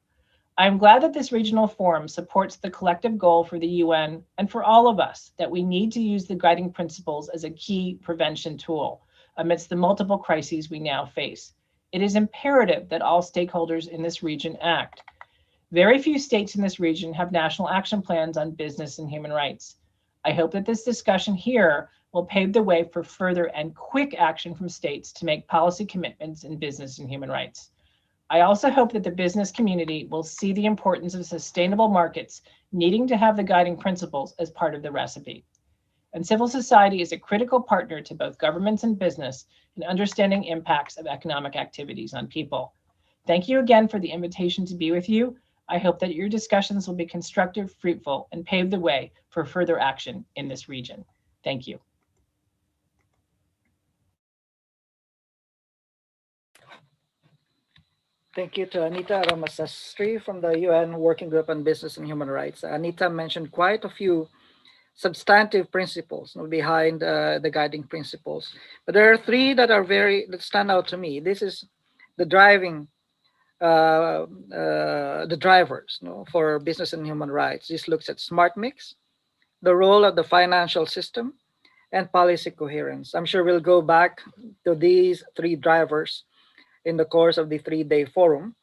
I am glad that this regional forum supports the collective goal for the UN and for all of us that we need to use the guiding principles as a key prevention tool amidst the multiple crises we now face. It is imperative that all stakeholders in this region act. Very few states in this region have national action plans on business and human rights. I hope that this discussion here will pave the way for further and quick action from states to make policy commitments in business and human rights. I also hope that the business community will see the importance of sustainable markets needing to have the guiding principles as part of the recipe. And civil society is a critical partner to both governments and business in understanding impacts of economic activities on people. Thank you again for the invitation to be with you. I hope that your discussions will be constructive, fruitful, and pave the way for further action in this region. Thank you. Thank you to Anita Ramasastry from the UN Working Group on Business and Human Rights. Anita mentioned quite a few substantive principles behind the guiding principles, but there are three that stand out to me. This is the drivers for business and human rights. This looks at smart mix, the role of the financial system, and policy coherence. I'm sure we'll go back to these three drivers in the course of the 3-day forum.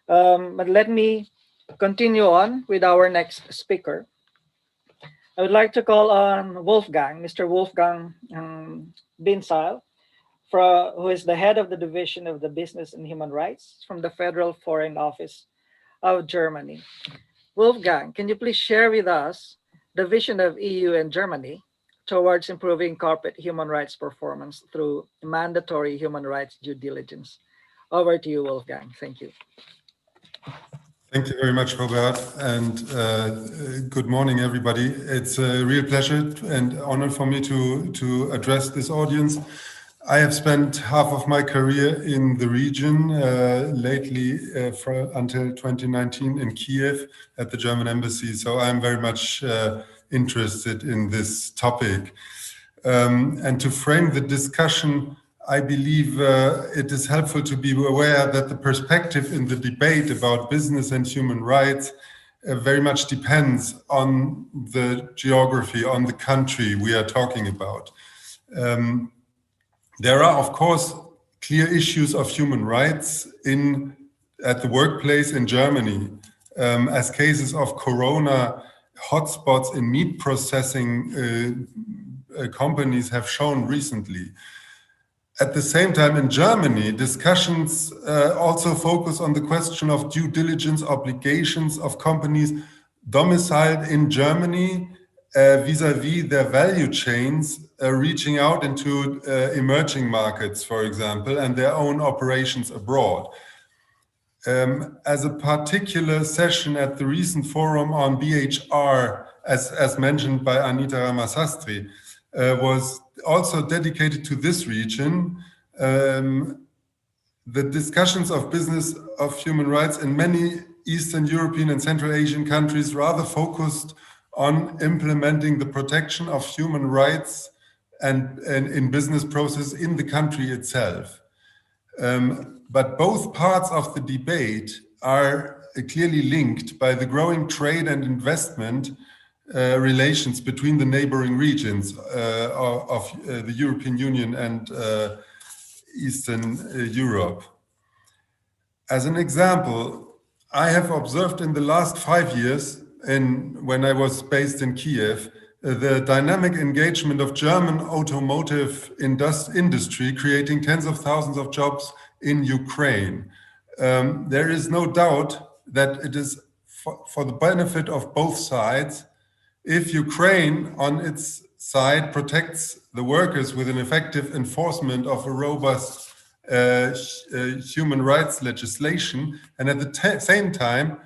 But let me continue on with our next speaker. I would like to call on Wolfgang, Mr. Wolfgang Binzal, who is the head of the Division of the Business and Human Rights from the Federal Foreign Office of Germany. Wolfgang, can you please share with us the vision of EU and Germany towards improving corporate human rights performance through mandatory human rights due diligence? Over to you, Wolfgang. Thank you. Thank you very much, Robert, and good morning, everybody. It's a real pleasure and honor for me to address this audience. I have spent half of my career in the region, lately until 2019 in Kiev at the German embassy, so I'm very much interested in this topic. And to frame the discussion, I believe it is helpful to be aware that the perspective in the debate about business and human rights very much depends on the geography, on the country we are talking about. There are, of course, clear issues of human rights at the workplace in Germany, as cases of corona hotspots in meat processing companies have shown recently. At the same time, in Germany, discussions also focus on the question of due diligence obligations of companies domiciled in Germany vis-à-vis their value chains, reaching out into emerging markets, for example, and their own operations abroad. As a particular session at the recent forum on BHR, as mentioned by Anita Ramasastry, was also dedicated to this region. The discussions of business of human rights in many Eastern European and Central Asian countries rather focused on implementing the protection of human rights and in business process in the country itself. But both parts of the debate are clearly linked by the growing trade and investment relations between the neighboring regions of the European Union and Eastern Europe. As an example, I have observed in the last 5 years, when I was based in Kiev, the dynamic engagement of German automotive industry, creating tens of thousands of jobs in Ukraine. There is no doubt that it is for the benefit of both sides if Ukraine, on its side protects the workers with an effective enforcement of a robust human rights legislation, and at the same time,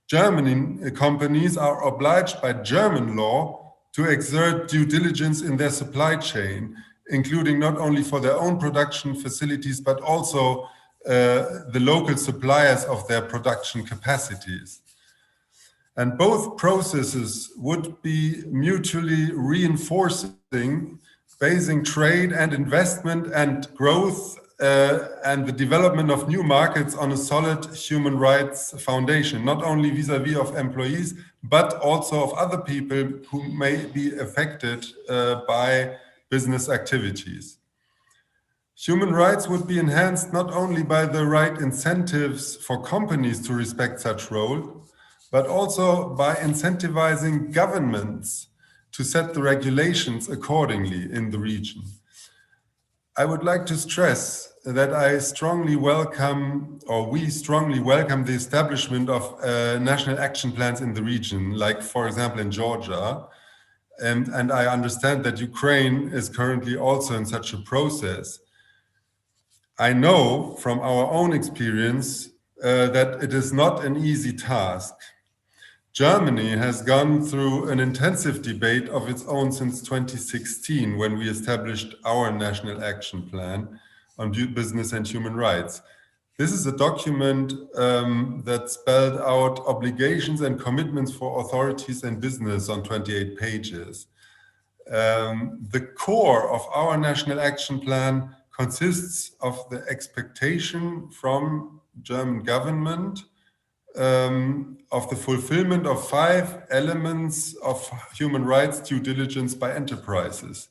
German companies are obliged by German law to exert due diligence in their supply chain, including not only for their own production facilities, but also the local suppliers of their production capacities. And both processes would be mutually reinforcing, basing trade and investment and growth and the development of new markets on a solid human rights foundation, not only vis-à-vis of employees, but also of other people who may be affected by business activities. Human rights would be enhanced not only by the right incentives for companies to respect such role, but also by incentivizing governments to set the regulations accordingly in the region. I would like to stress that I strongly welcome, or we strongly welcome, the establishment of national action plans in the region, like, for example, in Georgia. And I understand that Ukraine is currently also in such a process. I know from our own experience that it is not an easy task. Germany has gone through an intensive debate of its own since 2016, when we established our national action plan on business and human rights. This is a document that spelled out obligations and commitments for authorities and business on 28 pages. The core of our national action plan consists of the expectation from German government of the fulfillment of 5 elements of human rights due diligence by enterprises,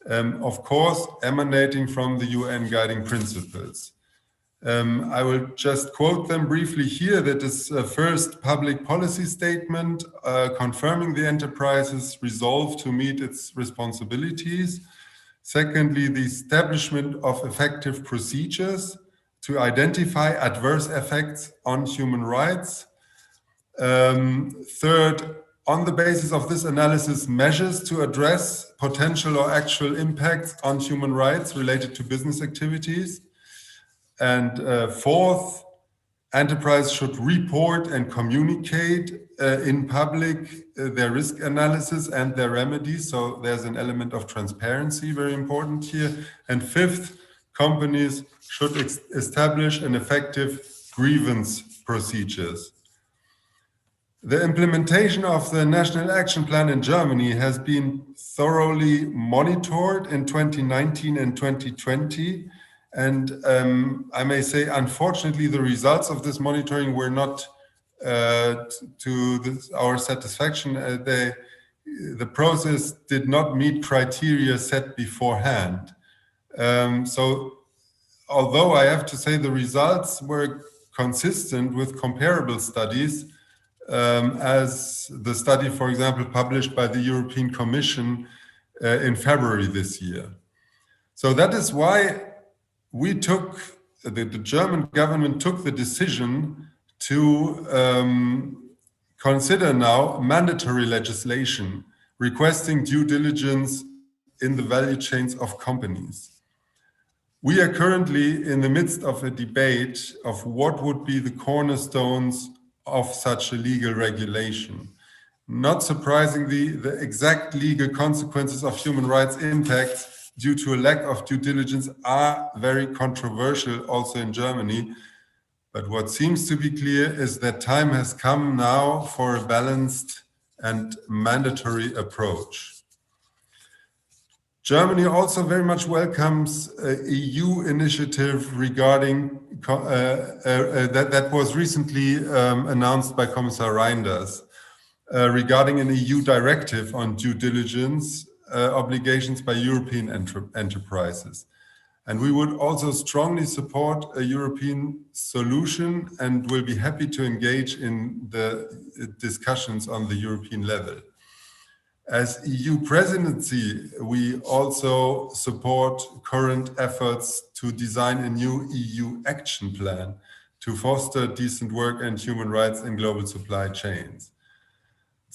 of course, emanating from the UN guiding principles. I will just quote them briefly here. That is first, public policy statement confirming the enterprise's resolve to meet its responsibilities. Secondly, the establishment of effective procedures to identify adverse effects on human rights. Third, on the basis of this analysis, measures to address potential or actual impacts on human rights related to business activities. And fourth, enterprise should report and communicate in public their risk analysis and their remedies. So there's an element of transparency, very important here. And fifth, companies should establish an effective grievance procedures. The implementation of the National Action Plan in Germany has been thoroughly monitored in 2019 and 2020. And I may say, unfortunately, the results of this monitoring were not to our satisfaction. The process did not meet criteria set beforehand. So although I have to say the results were consistent with comparable studies, as the study, for example, published by the European Commission in February this year. So that is why we took, the German government took the decision to consider now mandatory legislation requesting due diligence in the value chains of companies. We are currently in the midst of a debate of what would be the cornerstones of such a legal regulation. Not surprisingly, the exact legal consequences of human rights impacts due to a lack of due diligence are very controversial also in Germany. But what seems to be clear is that time has come now for a balanced and mandatory approach. Germany also very much welcomes an EU initiative regarding that was recently announced by Commissar Reinders regarding an EU directive on due diligence obligations by European enterprises. And we would also strongly support a European solution and will be happy to engage in the discussions on the European level. As EU presidency, we also support current efforts to design a new EU action plan to foster decent work and human rights in global supply chains.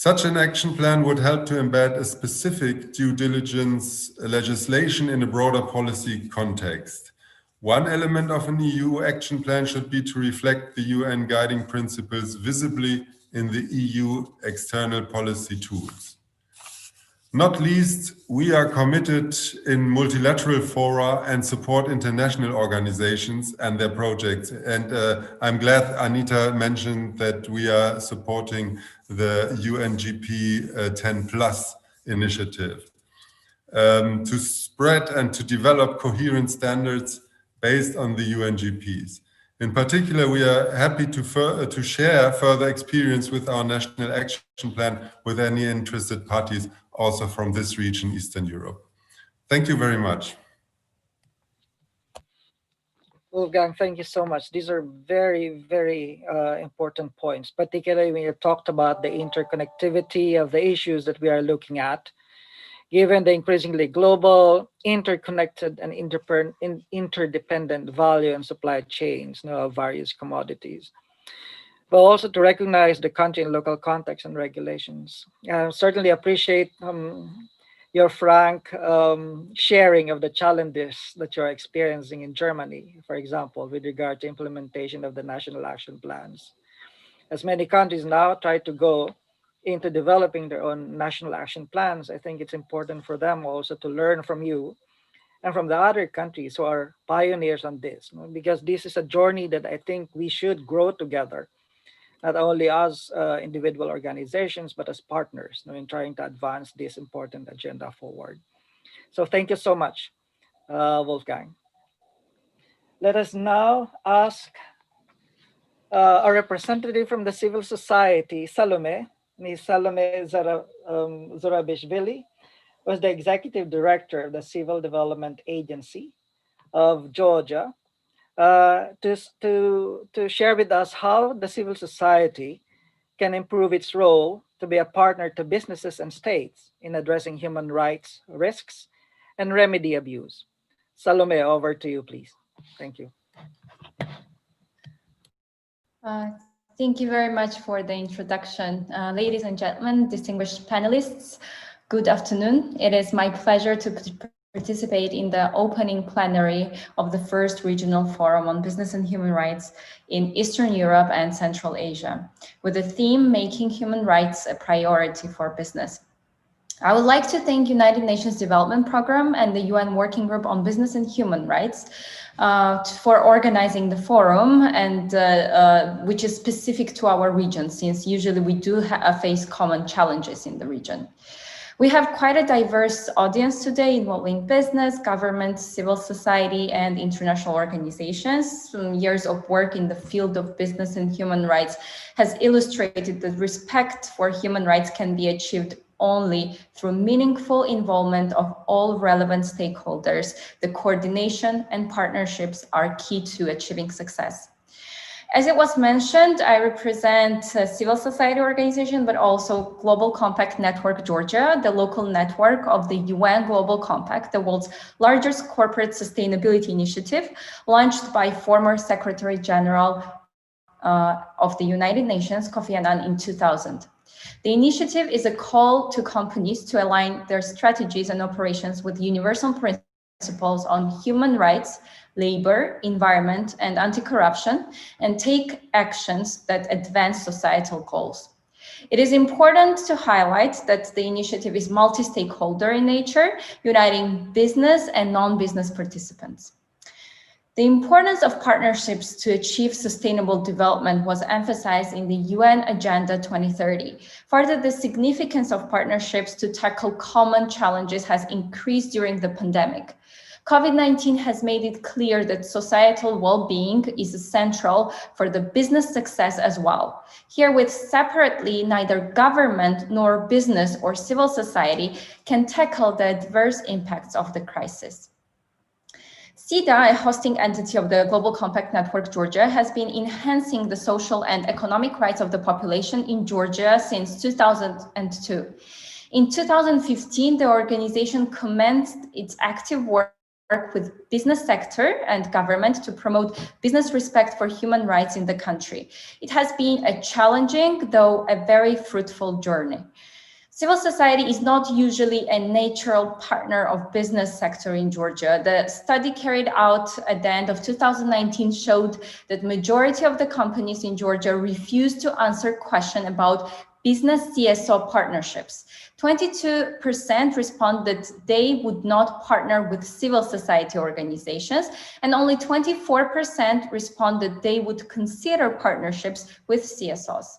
Such an action plan would help to embed a specific due diligence legislation in a broader policy context. One element of an EU action plan should be to reflect the UN guiding principles visibly in the EU external policy tools. Not least, we are committed in multilateral fora and support international organizations and their projects. And I'm glad Anita mentioned that we are supporting the UNGP 10+ initiative to spread and to develop coherent standards based on the UNGPs. In particular, we are happy to share further experience with our national action plan with any interested parties also from this region, Eastern Europe. Thank you very much. Wolfgang, thank you so much. These are very, very important points, particularly when you talked about the interconnectivity of the issues that we are looking at, given the increasingly global, interconnected, and interdependent value and supply chains of various commodities. But also to recognize the country and local context and regulations. I certainly appreciate your frank sharing of the challenges that you're experiencing in Germany, for example, with regard to implementation of the national action plans. As many countries now try to go into developing their own national action plans, I think it's important for them also to learn from you and from the other countries who are pioneers on this, because this is a journey that I think we should grow together, not only as individual organizations, but as partners in trying to advance this important agenda forward. So thank you so much, Wolfgang. Let us now ask a representative from the civil society, Salome. Ms. Salome Zurabishvili was the executive director of the Civil Development Agency of Georgia, to share with us how the civil society can improve its role to be a partner to businesses and states in addressing human rights risks and remedy abuse. Salome, over to you, please. Thank you. Thank you very much for the introduction. Ladies and gentlemen, distinguished panelists, good afternoon. It is my pleasure to participate in the opening plenary of the first regional forum on business and human rights in Eastern Europe and Central Asia, with the theme making human rights a priority for business. I would like to thank United Nations Development Programme and the UN Working Group on Business and Human Rights for organizing the forum, and which is specific to our region, since usually we do face common challenges in the region. We have quite a diverse audience today involving business, government, civil society, and international organizations. Some years of work in the field of business and human rights has illustrated that respect for human rights can be achieved only through meaningful involvement of all relevant stakeholders. The coordination and partnerships are key to achieving success. As it was mentioned, I represent a civil society organization, but also Global Compact Network Georgia, the local network of the UN Global Compact, the world's largest corporate sustainability initiative, launched by former Secretary General of the United Nations, Kofi Annan, in 2000. The initiative is a call to companies to align their strategies and operations with universal principles on human rights, labor, environment, and anti-corruption, and take actions that advance societal goals. It is important to highlight that the initiative is multi-stakeholder in nature, uniting business and non-business participants. The importance of partnerships to achieve sustainable development was emphasized in the UN Agenda 2030. Further, the significance of partnerships to tackle common challenges has increased during the pandemic. COVID-19 has made it clear that societal well-being is central for the business success as well. Herewith, separately, neither government nor business or civil society can tackle the adverse impacts of the crisis. CEDA, a hosting entity of the Global Compact Network Georgia, has been enhancing the social and economic rights of the population in Georgia since 2002. In 2015, the organization commenced its active work with business sector and government to promote business respect for human rights in the country. It has been a challenging, though a very fruitful journey. Civil society is not usually a natural partner of business sector in Georgia. The study carried out at the end of 2019 showed that majority of the companies in Georgia refused to answer questions about business CSO partnerships. 22% responded they would not partner with civil society organizations, and only 24% responded they would consider partnerships with CSOs.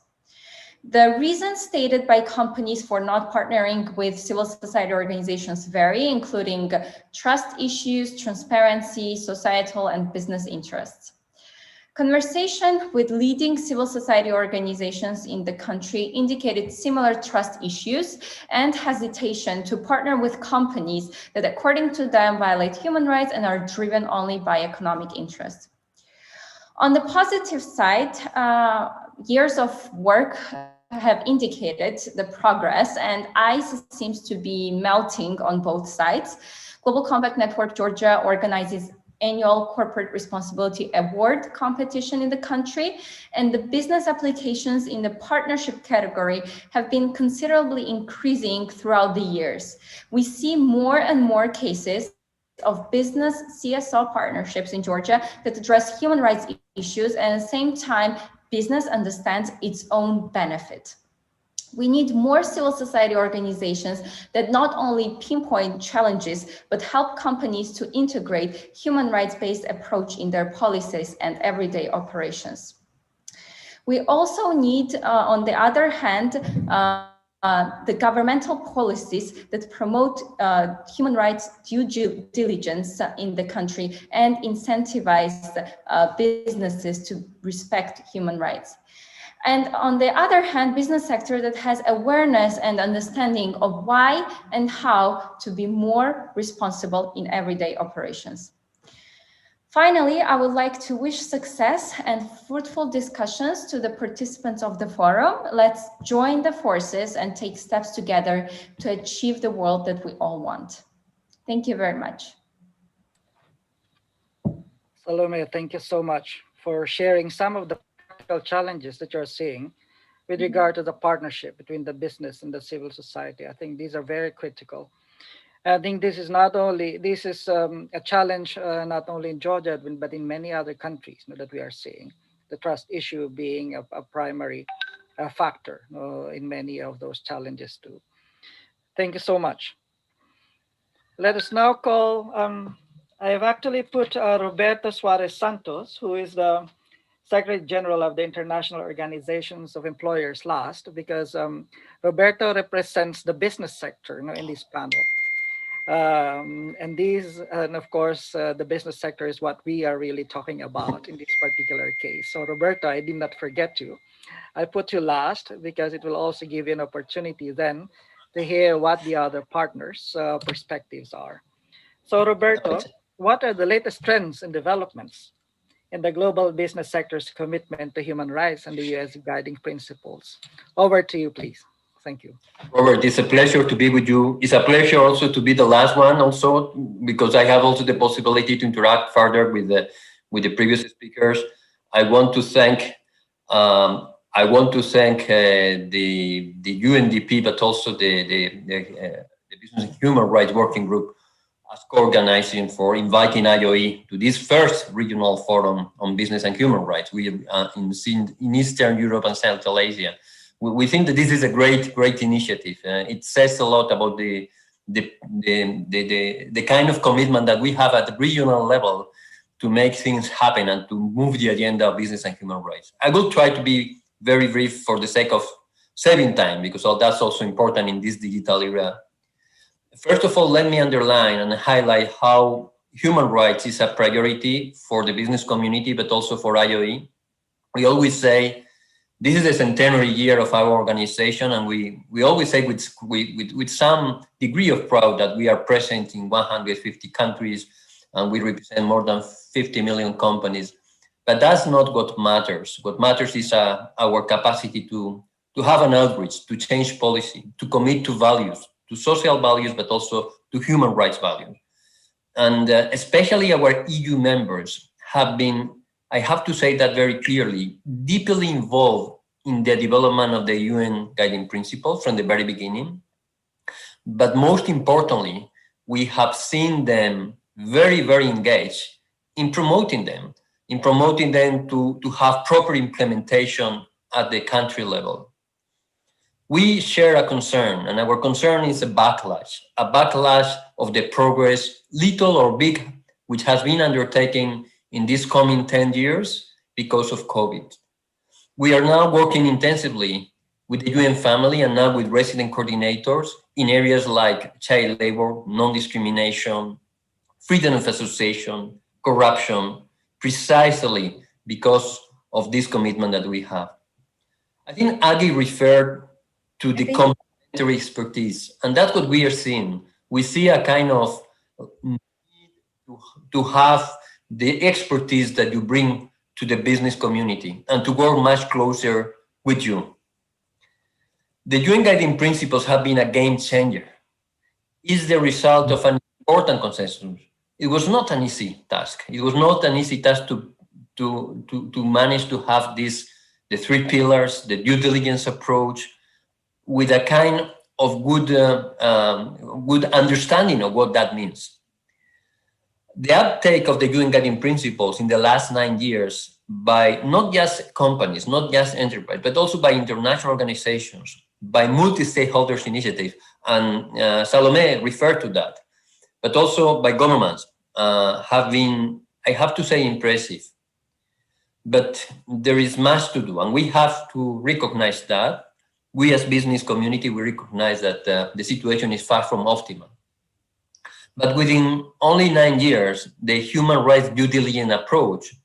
The reasons stated by companies for not partnering with civil society organizations vary, including trust issues, transparency, societal and business interests. Conversation with leading civil society organizations in the country indicated similar trust issues and hesitation to partner with companies that, according to them, violate human rights and are driven only by economic interest. On the positive side, years of work have indicated the progress, and ice seems to be melting on both sides. Global Compact Network Georgia organizes annual corporate responsibility award competition in the country, and the business applications in the partnership category have been considerably increasing throughout the years. We see more and more cases of business CSO partnerships in Georgia that address human rights issues, and at the same time, business understands its own benefit. We need more civil society organizations that not only pinpoint challenges, but help companies to integrate human rights-based approach in their policies and everyday operations. We also need, on the other hand, the governmental policies that promote human rights due diligence in the country and incentivize businesses to respect human rights. And on the other hand, business sector that has awareness and understanding of why and how to be more responsible in everyday operations. Finally, I would like to wish success and fruitful discussions to the participants of the forum. Let's join the forces and take steps together to achieve the world that we all want. Thank you very much. Salome, thank you so much for sharing some of the practical challenges that you're seeing with regard to the partnership between the business and the civil society. I think these are very critical. I think this is a challenge not only in Georgia, but in many other countries that we are seeing, the trust issue being a primary factor in many of those challenges too. Thank you so much. Let us now call, I have actually put Roberto Suarez Santos, who is the Secretary General of the International Organizations of Employers last, because Roberto represents the business sector in this panel. And of course, the business sector is what we are really talking about in this particular case. So Roberto, I did not forget you. I put you last because it will also give you an opportunity then to hear what the other partners' perspectives are. So Roberto, what are the latest trends and developments in the global business sector's commitment to human rights and the U.S. guiding principles? Over to you, please. Thank you. Robert, it's a pleasure to be with you. It's a pleasure also to be the last one also, because I have also the possibility to interact further with the previous speakers. I want to thank the UNDP, but also the Business and Human Rights Working Group as co-organizing for inviting IOE to this first regional forum on business and human rights. We in Eastern Europe and Central Asia. We think that this is a great initiative. It says a lot about the kind of commitment that we have at the regional level to make things happen and to move the agenda of business and human rights. I will try to be very brief for the sake of saving time, because that's also important in this digital era. First of all, let me underline and highlight how human rights is a priority for the business community, but also for IOE. We always say, this is the centenary year of our organization, and we always say with some degree of pride that we are present in 150 countries and we represent more than 50 million companies. But that's not what matters. What matters is our capacity to have an outreach, to change policy, to commit to values, to social values, but also to human rights values. and especially our EU members have been, I have to say that very clearly, deeply involved in the development of the UN guiding principles from the very beginning. But most importantly, we have seen them very, very engaged in promoting them to have proper implementation at the country level. We share a concern, and our concern is a backlash of the progress, little or big, which has been undertaken in these coming 10 years because of COVID. We are now working intensively with the UN family and now with resident coordinators in areas like child labor, non-discrimination, freedom of association, corruption, precisely because of this commitment that we have. I think Aggie referred to the complementary expertise, and that's what we are seeing. We see a kind of need to have the expertise that you bring to the business community and to work much closer with you. The UN guiding principles have been a game changer. It's the result of an important consensus. It was not an easy task. It was not an easy task to manage to have the three pillars, the due diligence approach, with a kind of good understanding of what that means. The uptake of the UN guiding principles in the last 9 years by not just companies, not just enterprise, but also by international organizations, by multi-stakeholders initiatives, and Salome referred to that, but also by governments, have been, I have to say, impressive. But there is much to do, and we have to recognize that. We as business community, we recognize that the situation is far from optimal. But within only 9 years, the human rights due diligence approach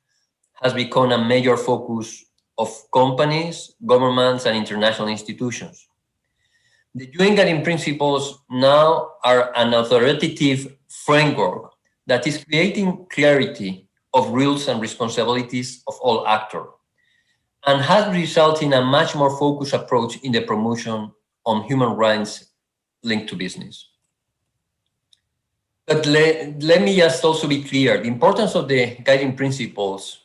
has become a major focus of companies, governments, and international institutions. The UN guiding principles now are an authoritative framework that is creating clarity of rules and responsibilities of all actors, and has resulted in a much more focused approach in the promotion on human rights linked to business. But let me just also be clear, the importance of the guiding principles,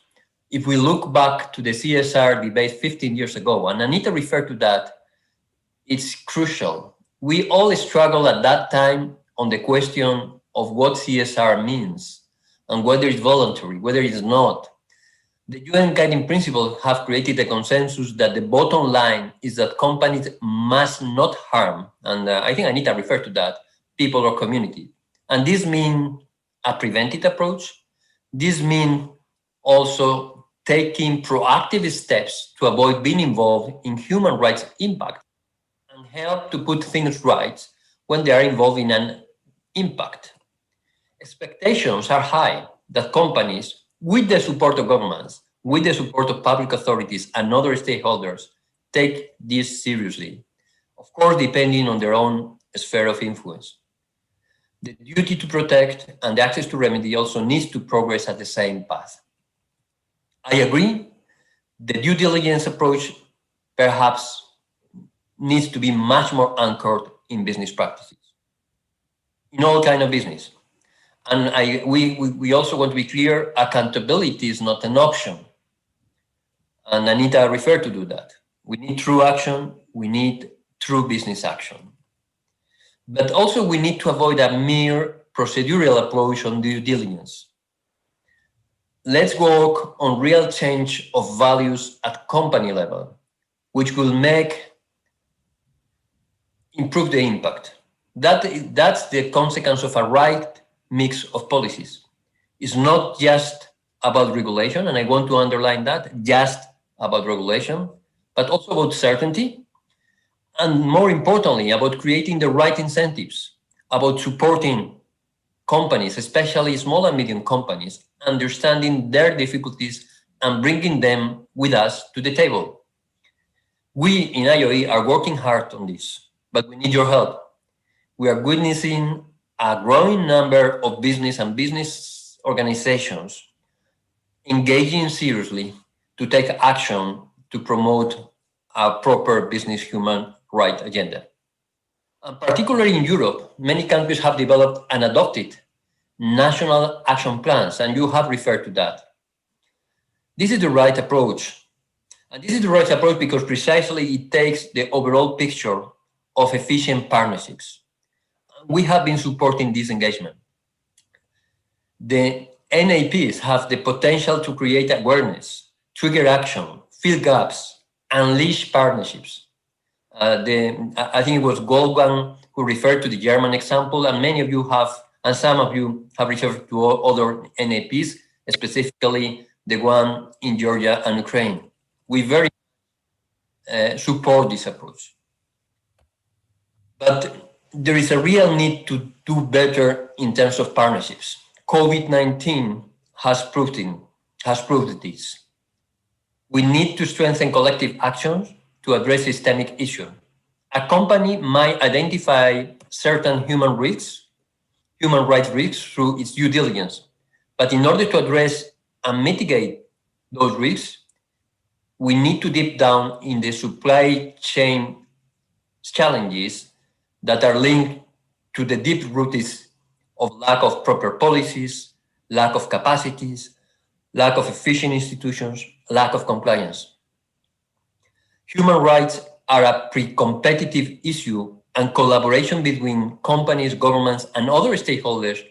if we look back to the CSR debate 15 years ago, and Anita referred to that, it's crucial. We all struggled at that time on the question of what CSR means and whether it's voluntary, whether it's not. The UN guiding principles have created a consensus that the bottom line is that companies must not harm, and I think Anita referred to that, people or community. And this means a preventive approach. This means also taking proactive steps to avoid being involved in human rights impact and help to put things right when they are involved in an impact. Expectations are high that companies, with the support of governments, with the support of public authorities and other stakeholders, take this seriously, of course, depending on their own sphere of influence. The duty to protect and the access to remedy also needs to progress at the same path. I agree, the due diligence approach perhaps needs to be much more anchored in business practices, in all kinds of business. And we also want to be clear, accountability is not an option. And Anita referred to do that. We need true action, we need true business action. But also we need to avoid a mere procedural approach on due diligence. Let's work on real change of values at company level, which will improve the impact. That's the consequence of a right mix of policies. It's not just about regulation, and I want to underline that, just about regulation, but also about certainty, and more importantly, about creating the right incentives, about supporting companies, especially small and medium companies, understanding their difficulties and bringing them with us to the table. We in IOE are working hard on this, but we need your help. We are witnessing a growing number of business and business organizations engaging seriously to take action to promote a proper business human rights agenda. And particularly in Europe, many countries have developed and adopted national action plans, and you have referred to that. This is the right approach. And this is the right approach because precisely it takes the overall picture of efficient partnerships. We have been supporting this engagement. The NAPs have the potential to create awareness, trigger action, fill gaps, unleash partnerships. I think it was Goldman who referred to the German example, and many of you have, and some of you have referred to other NAPs, specifically the one in Georgia and Ukraine. We very support this approach. But there is a real need to do better in terms of partnerships. COVID-19 has proved this. We need to strengthen collective actions to address systemic issues. A company might identify certain human rights risks through its due diligence. But in order to address and mitigate those risks, we need to deep down in the supply chain challenges that are linked to the deep roots of lack of proper policies, lack of capacities, lack of efficient institutions, lack of compliance. Human rights are a pre-competitive issue, and collaboration between companies, governments, and other stakeholders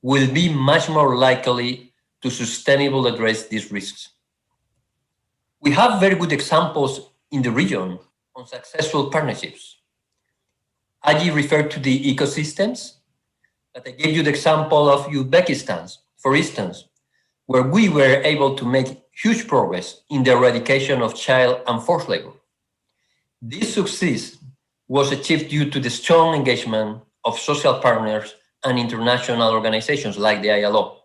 will be much more likely to sustainably address these risks. We have very good examples in the region on successful partnerships. Agi referred to the ecosystems, but I gave you the example of Uzbekistan, for instance, where we were able to make huge progress in the eradication of child and forced labor. This success was achieved due to the strong engagement of social partners and international organizations like the ILO.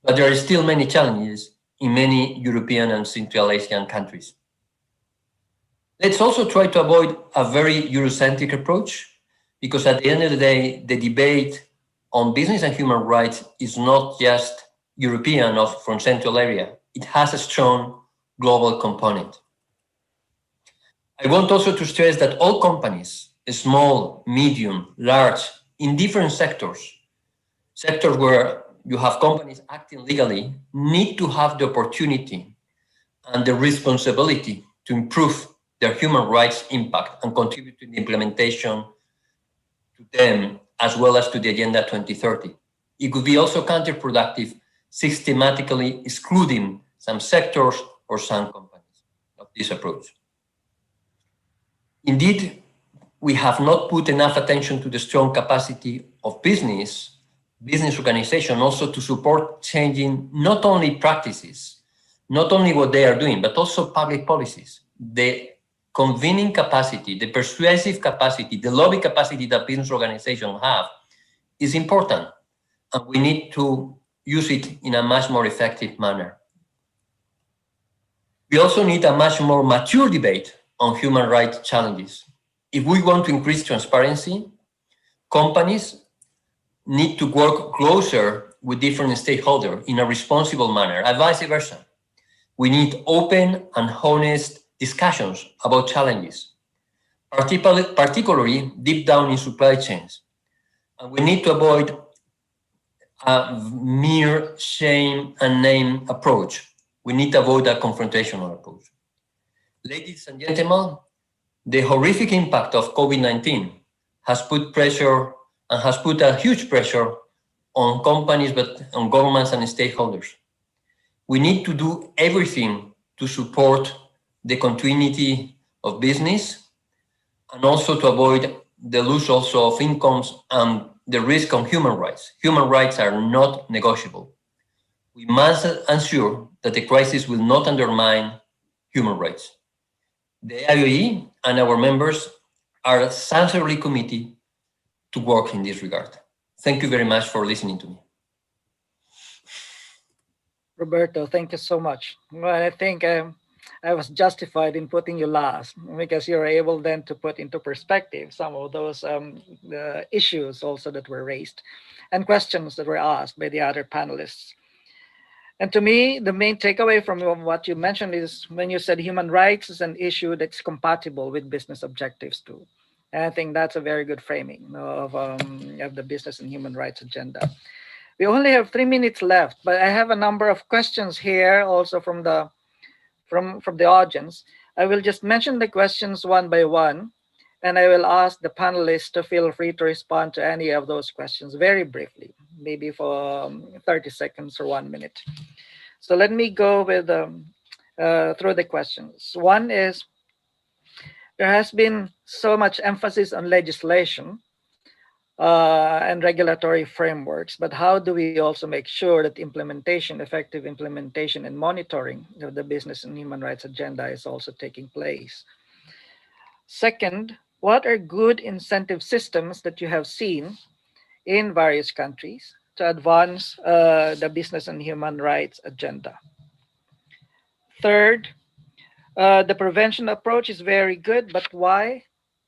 But there are still many challenges in many European and Central Asian countries. Let's also try to avoid a very Eurocentric approach, because at the end of the day, the debate on business and human rights is not just European or from Central area. It has a strong global component. I want also to stress that all companies, small, medium, large, in different sectors where you have companies acting legally, need to have the opportunity and the responsibility to improve their human rights impact and contribute to the implementation to them, as well as to the Agenda 2030. It could be also counterproductive, systematically excluding some sectors or some companies of this approach. Indeed, we have not put enough attention to the strong capacity of business organization also to support changing not only practices, not only what they are doing, but also public policies. The convening capacity, the persuasive capacity, the lobby capacity that business organizations have is important, and we need to use it in a much more effective manner. We also need a much more mature debate on human rights challenges. If we want to increase transparency, companies need to work closer with different stakeholders in a responsible manner, and vice versa. We need open and honest discussions about challenges, particularly deep down in supply chains. And we need to avoid a mere shame and name approach. We need to avoid a confrontational approach. Ladies and gentlemen, the horrific impact of COVID-19 has put pressure and has put a huge pressure on companies, but on governments and stakeholders. We need to do everything to support the continuity of business and also to avoid the loss also of incomes and the risk on human rights. Human rights are not negotiable. We must ensure that the crisis will not undermine human rights. The IOE and our members are sincerely committed to work in this regard. Thank you very much for listening to me. Roberto, thank you so much. Well, I think I was justified in putting you last, because you're able then to put into perspective some of those issues also that were raised and questions that were asked by the other panelists. And to me, the main takeaway from what you mentioned is when you said human rights is an issue that's compatible with business objectives too. And I think that's a very good framing of the business and human rights agenda. We only have 3 minutes left, but I have a number of questions here also from the audience. I will just mention the questions one by one, and I will ask the panelists to feel free to respond to any of those questions very briefly, maybe for 30 seconds or 1 minute. So let me go with through the questions. One is, there has been so much emphasis on legislation and regulatory frameworks, but how do we also make sure that effective implementation and monitoring of the business and human rights agenda is also taking place? Second, what are good incentive systems that you have seen in various countries to advance the business and human rights agenda? Third, the prevention approach is very good, but why?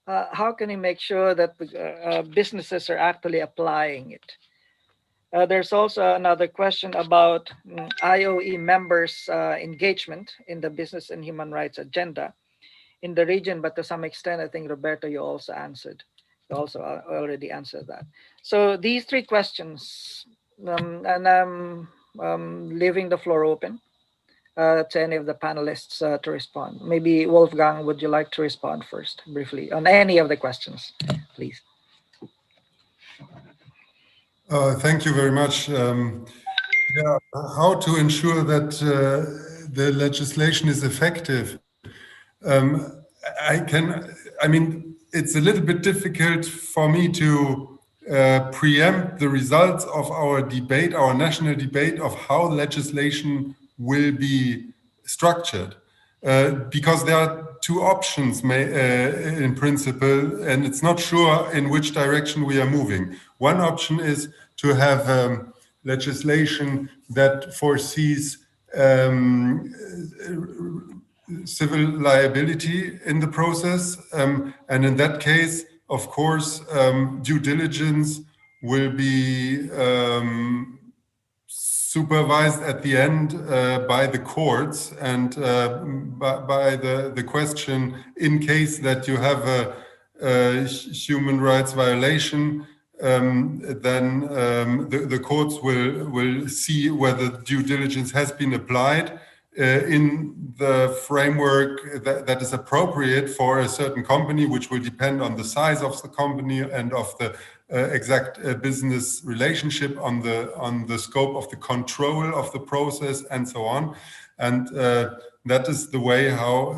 How can we make sure that businesses are actually applying it? There's also another question about IOE members' engagement in the business and human rights agenda in the region, but to some extent, I think, Roberto, you also already answered that. So these 3 questions, and I'm leaving the floor open to any of the panelists to respond. Maybe Wolfgang, would you like to respond first, briefly, on any of the questions, please? Thank you very much. Yeah, how to ensure that the legislation is effective? I mean, it's a little bit difficult for me to preempt the results of our debate, our national debate of how legislation will be structured, because there are 2 options in principle, and it's not sure in which direction we are moving. One option is to have legislation that foresees civil liability in the process, and in that case, of course, due diligence will be supervised at the end by the courts, and by the question, in case that you have a human rights violation, then the courts will see whether due diligence has been applied in the framework that is appropriate for a certain company, which will depend on the size of the company and of the exact business relationship, on the scope of the control of the process, and so on. And that is the way how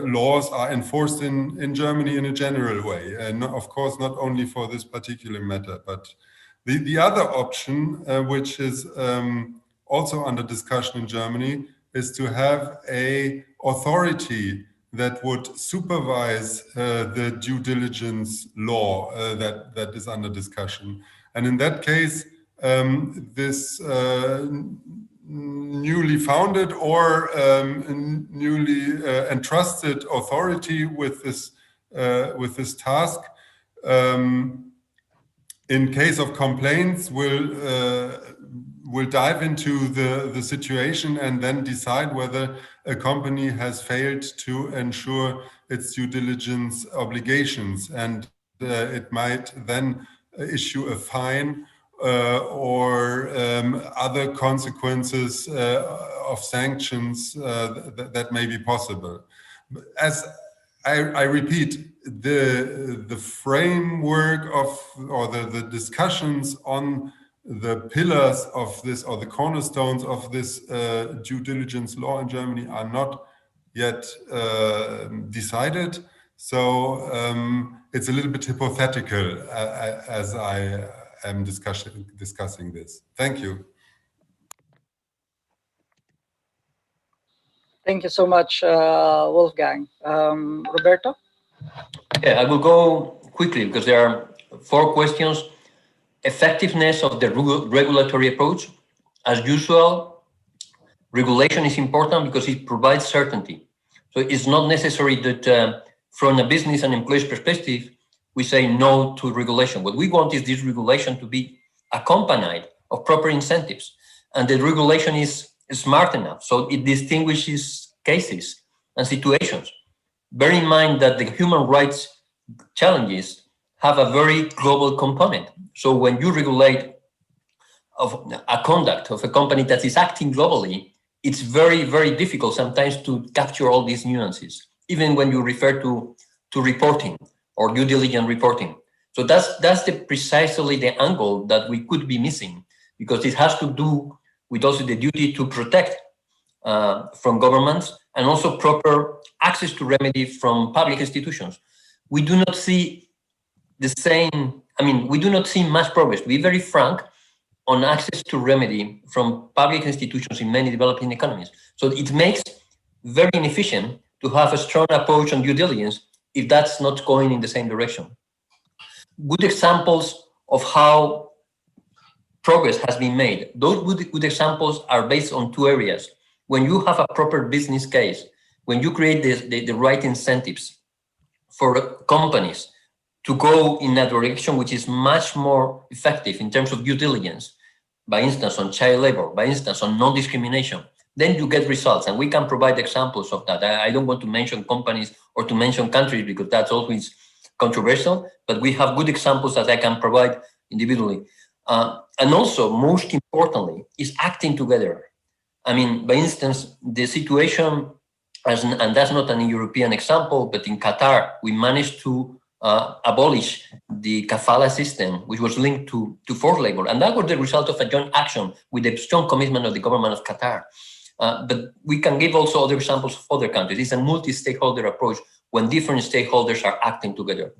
laws are enforced in Germany in a general way, and of course not only for this particular matter. But the other option, which is also under discussion in Germany, is to have a authority that would supervise the due diligence law that is under discussion. And in that case, this newly founded or newly entrusted authority with this task, in case of complaints, will dive into the situation and then decide whether a company has failed to ensure its due diligence obligations, and it might then issue a fine or other consequences of sanctions that may be possible. As I repeat, the framework or the discussions on the pillars of this, or the cornerstones of this due diligence law in Germany, are not yet decided. So it's a little bit hypothetical as I am discussing this. Thank you. Thank you so much, Wolfgang. Roberto? Yeah, I will go quickly because there are 4 questions. Effectiveness of the regulatory approach. As usual, regulation is important because it provides certainty. So it's not necessary that from a business and employees perspective, we say no to regulation. What we want is this regulation to be accompanied of proper incentives. And the regulation is smart enough, so it distinguishes cases and situations. Bear in mind that the human rights challenges have a very global component. So when you regulate of a conduct of a company that is acting globally, it's very, very difficult sometimes to capture all these nuances, even when you refer to reporting or due diligence reporting. So that's precisely the angle that we could be missing, because it has to do with also the duty to protect from governments and also proper access to remedy from public institutions. We do not see the same, we do not see much progress, to be very frank, on access to remedy from public institutions in many developing economies. So it makes very inefficient to have a strong approach on due diligence if that's not going in the same direction. Good examples of how progress has been made. Those good examples are based on two areas. When you have a proper business case, when you create the right incentives for companies to go in a direction which is much more effective in terms of due diligence, by instance on child labor, by instance on non-discrimination, then you get results. And we can provide examples of that. I don't want to mention companies or to mention countries because that's always controversial, but we have good examples that I can provide individually. And also, most importantly, is acting together. By instance, the situation, and that's not an European example, but in Qatar, we managed to abolish the kafala system, which was linked to forced labor. And that was the result of a joint action with a strong commitment of the government of Qatar. But we can give also other examples of other countries. It's a multi-stakeholder approach when different stakeholders are acting together.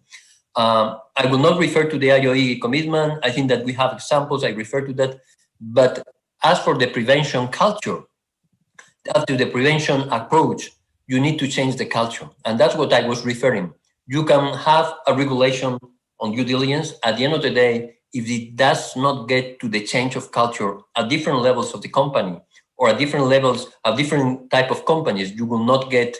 I will not refer to the IOE commitment. I think that we have examples, I refer to that. But as for the prevention culture, after the prevention approach, you need to change the culture. And that's what I was referring. You can have a regulation on due diligence. At the end of the day, if it does not get to the change of culture at different levels of the company or at different levels of different type of companies, you will not get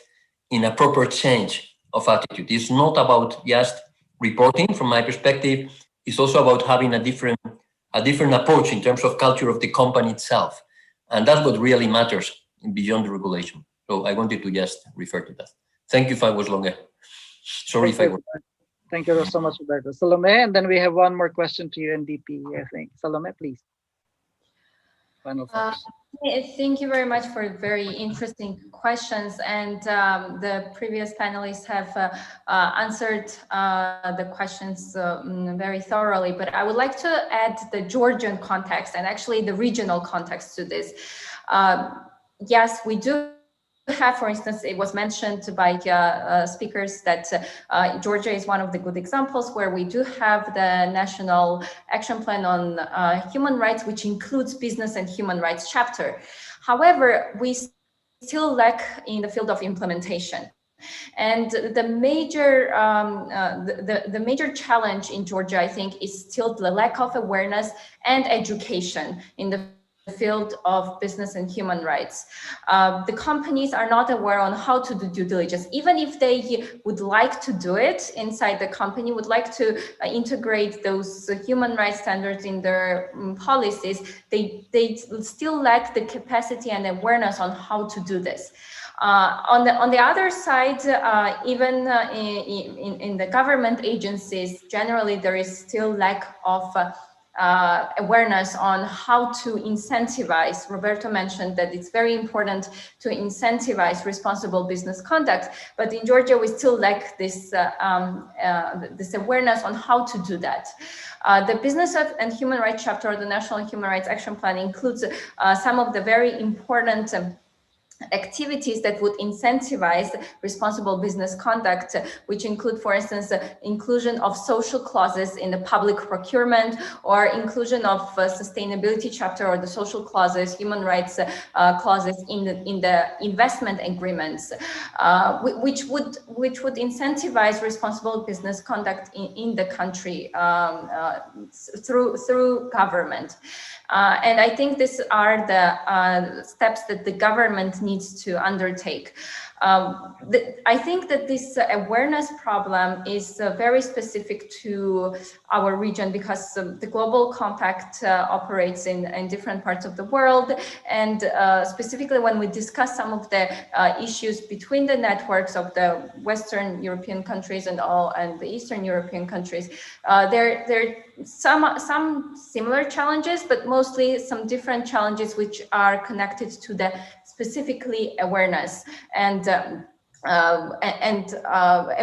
in a proper change of attitude. It's not about just reporting from my perspective. It's also about having a different approach in terms of culture of the company itself. And that's what really matters beyond the regulation. So I wanted to just refer to that. Thank you if I was longer. Sorry if I was. Thank you so much, Roberto. Salome, and then we have one more question to you, NDP, I think. Salome, please. Final thoughts. Thank you very much for very interesting questions. And the previous panelists have answered the questions very thoroughly. But I would like to add the Georgian context and actually the regional context to this. Yes, we do have, for instance, it was mentioned by speakers that Georgia is one of the good examples where we do have the National Action Plan on Human Rights, which includes business and human rights chapter. However, we still lack in the field of implementation. And the major challenge in Georgia, I think, is still the lack of awareness and education in the field of business and human rights. The companies are not aware on how to do due diligence. Even if they would like to do it inside the company, would like to integrate those human rights standards in their policies, they still lack the capacity and awareness on how to do this. On the other side, even in the government agencies, generally there is still lack of awareness on how to incentivize. Roberto mentioned that it's very important to incentivize responsible business conduct, but in Georgia we still lack this this awareness on how to do that. The Business and Human Rights chapter of the National Human Rights Action Plan includes some of the very important activities that would incentivize responsible business conduct, which include, for instance, inclusion of social clauses in the public procurement, or inclusion of sustainability chapter or the social clauses, human rights clauses in the investment agreements, which would incentivize responsible business conduct in the country through government. And I think these are the steps that the government needs needs to undertake. I think that this awareness problem is very specific to our region, because the Global Compact operates in different parts of the world, and specifically when we discuss some of the issues between the networks of the Western European countries and the Eastern European countries, there are some similar challenges, but mostly some different challenges which are connected to the specifically awareness and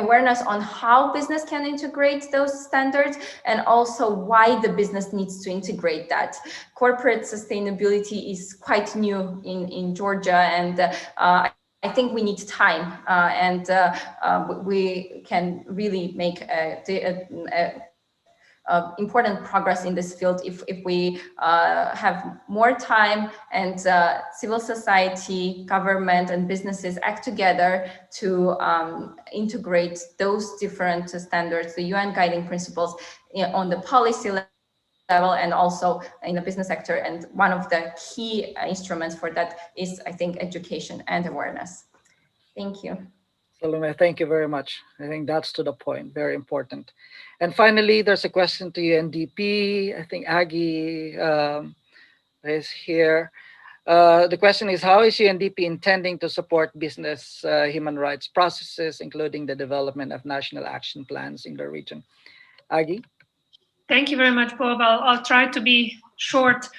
awareness on how business can integrate those standards, and also why the business needs to integrate that. Corporate sustainability is quite new in Georgia, and I think we need time, and we can really make important progress in this field if we have more time, and civil society, government, and businesses act together to integrate those different standards, the UN guiding principles, on the policy level and also in the business sector. And one of the key instruments for that is, I think, education and awareness. Thank you. Salome, thank you very much. I think that's to the point, very important. And finally, there's a question to UNDP. I think Aggie is here. The question is, how is UNDP intending to support business human rights processes, including the development of national action plans in the region? Aggie? Thank you very much, Bob. I'll try to be short.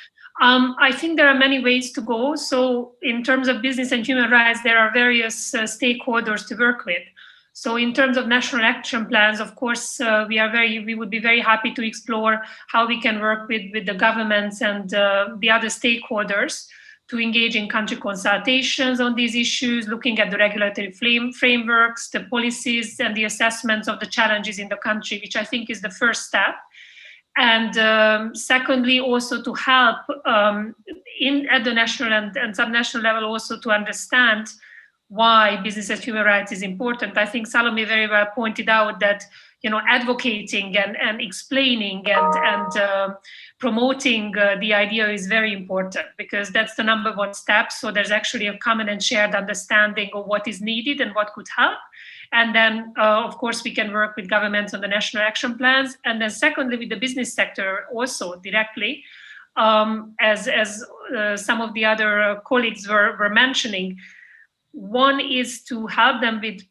I think there are many ways to go. So in terms of business and human rights, there are various stakeholders to work with. So in terms of national action plans, of course, we would be very happy to explore how we can work with the governments and the other stakeholders to engage in country consultations on these issues, looking at the regulatory frameworks, the policies, and the assessments of the challenges in the country, which I think is the first step. And secondly, also to help at the national and subnational level also to understand why business and human rights is important. I think Salome very well pointed out that, advocating and explaining and promoting the idea is very important, because that's the number one step. So there's actually a common and shared understanding of what is needed and what could help. And then, of course, we can work with governments on the national action plans. And then secondly, with the business sector also directly, as some of the other colleagues were mentioning. One is to help them with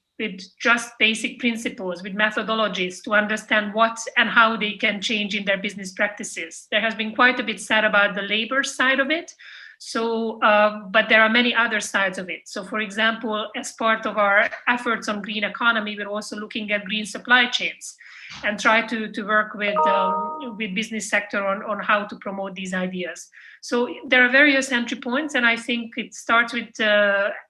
just basic principles, with methodologies, to understand what and how they can change in their business practices. There has been quite a bit said about the labor side of it. So, but there are many other sides of it. So, for example, as part of our efforts on green economy, we're also looking at green supply chains and try to work with business sector on how to promote these ideas. So there are various entry points, and I think it starts with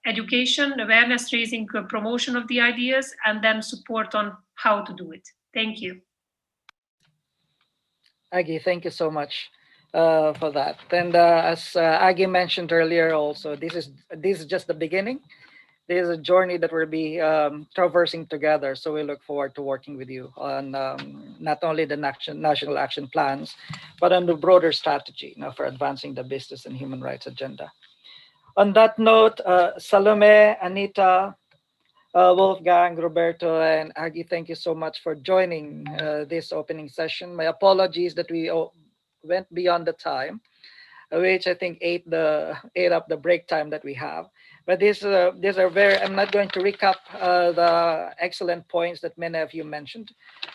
education, awareness raising, promotion of the ideas, and then support on how to do it. Thank you. Aggie, thank you so much for that. And as Aggie mentioned earlier, also this is just the beginning. This is a journey that we'll be traversing together. So we look forward to working with you on not only the national action plans, but on the broader strategy for advancing the business and human rights agenda. On that note, Salome, Anita, Wolfgang, Roberto, and Aggie, thank you so much for joining this opening session. My apologies that we went beyond the time, which I think ate up the break time that we have. But these are very, I'm not going to recap the excellent points that many of you mentioned,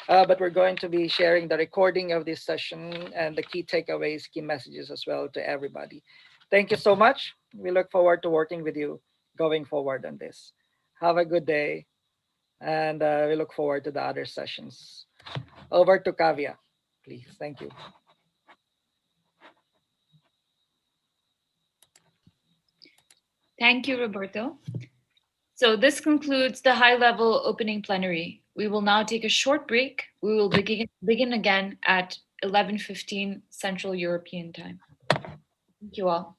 but we're going to be sharing the recording of this session and the key takeaways, key messages as well to everybody. Thank you so much. We look forward to working with you going forward on this. Have a good day, and we look forward to the other sessions. Over to Kavya, please. Thank you. Thank you, Roberto. So this concludes the high-level opening plenary. We will now take a short break. We will begin again at 11:15 Central European Time. Thank you all.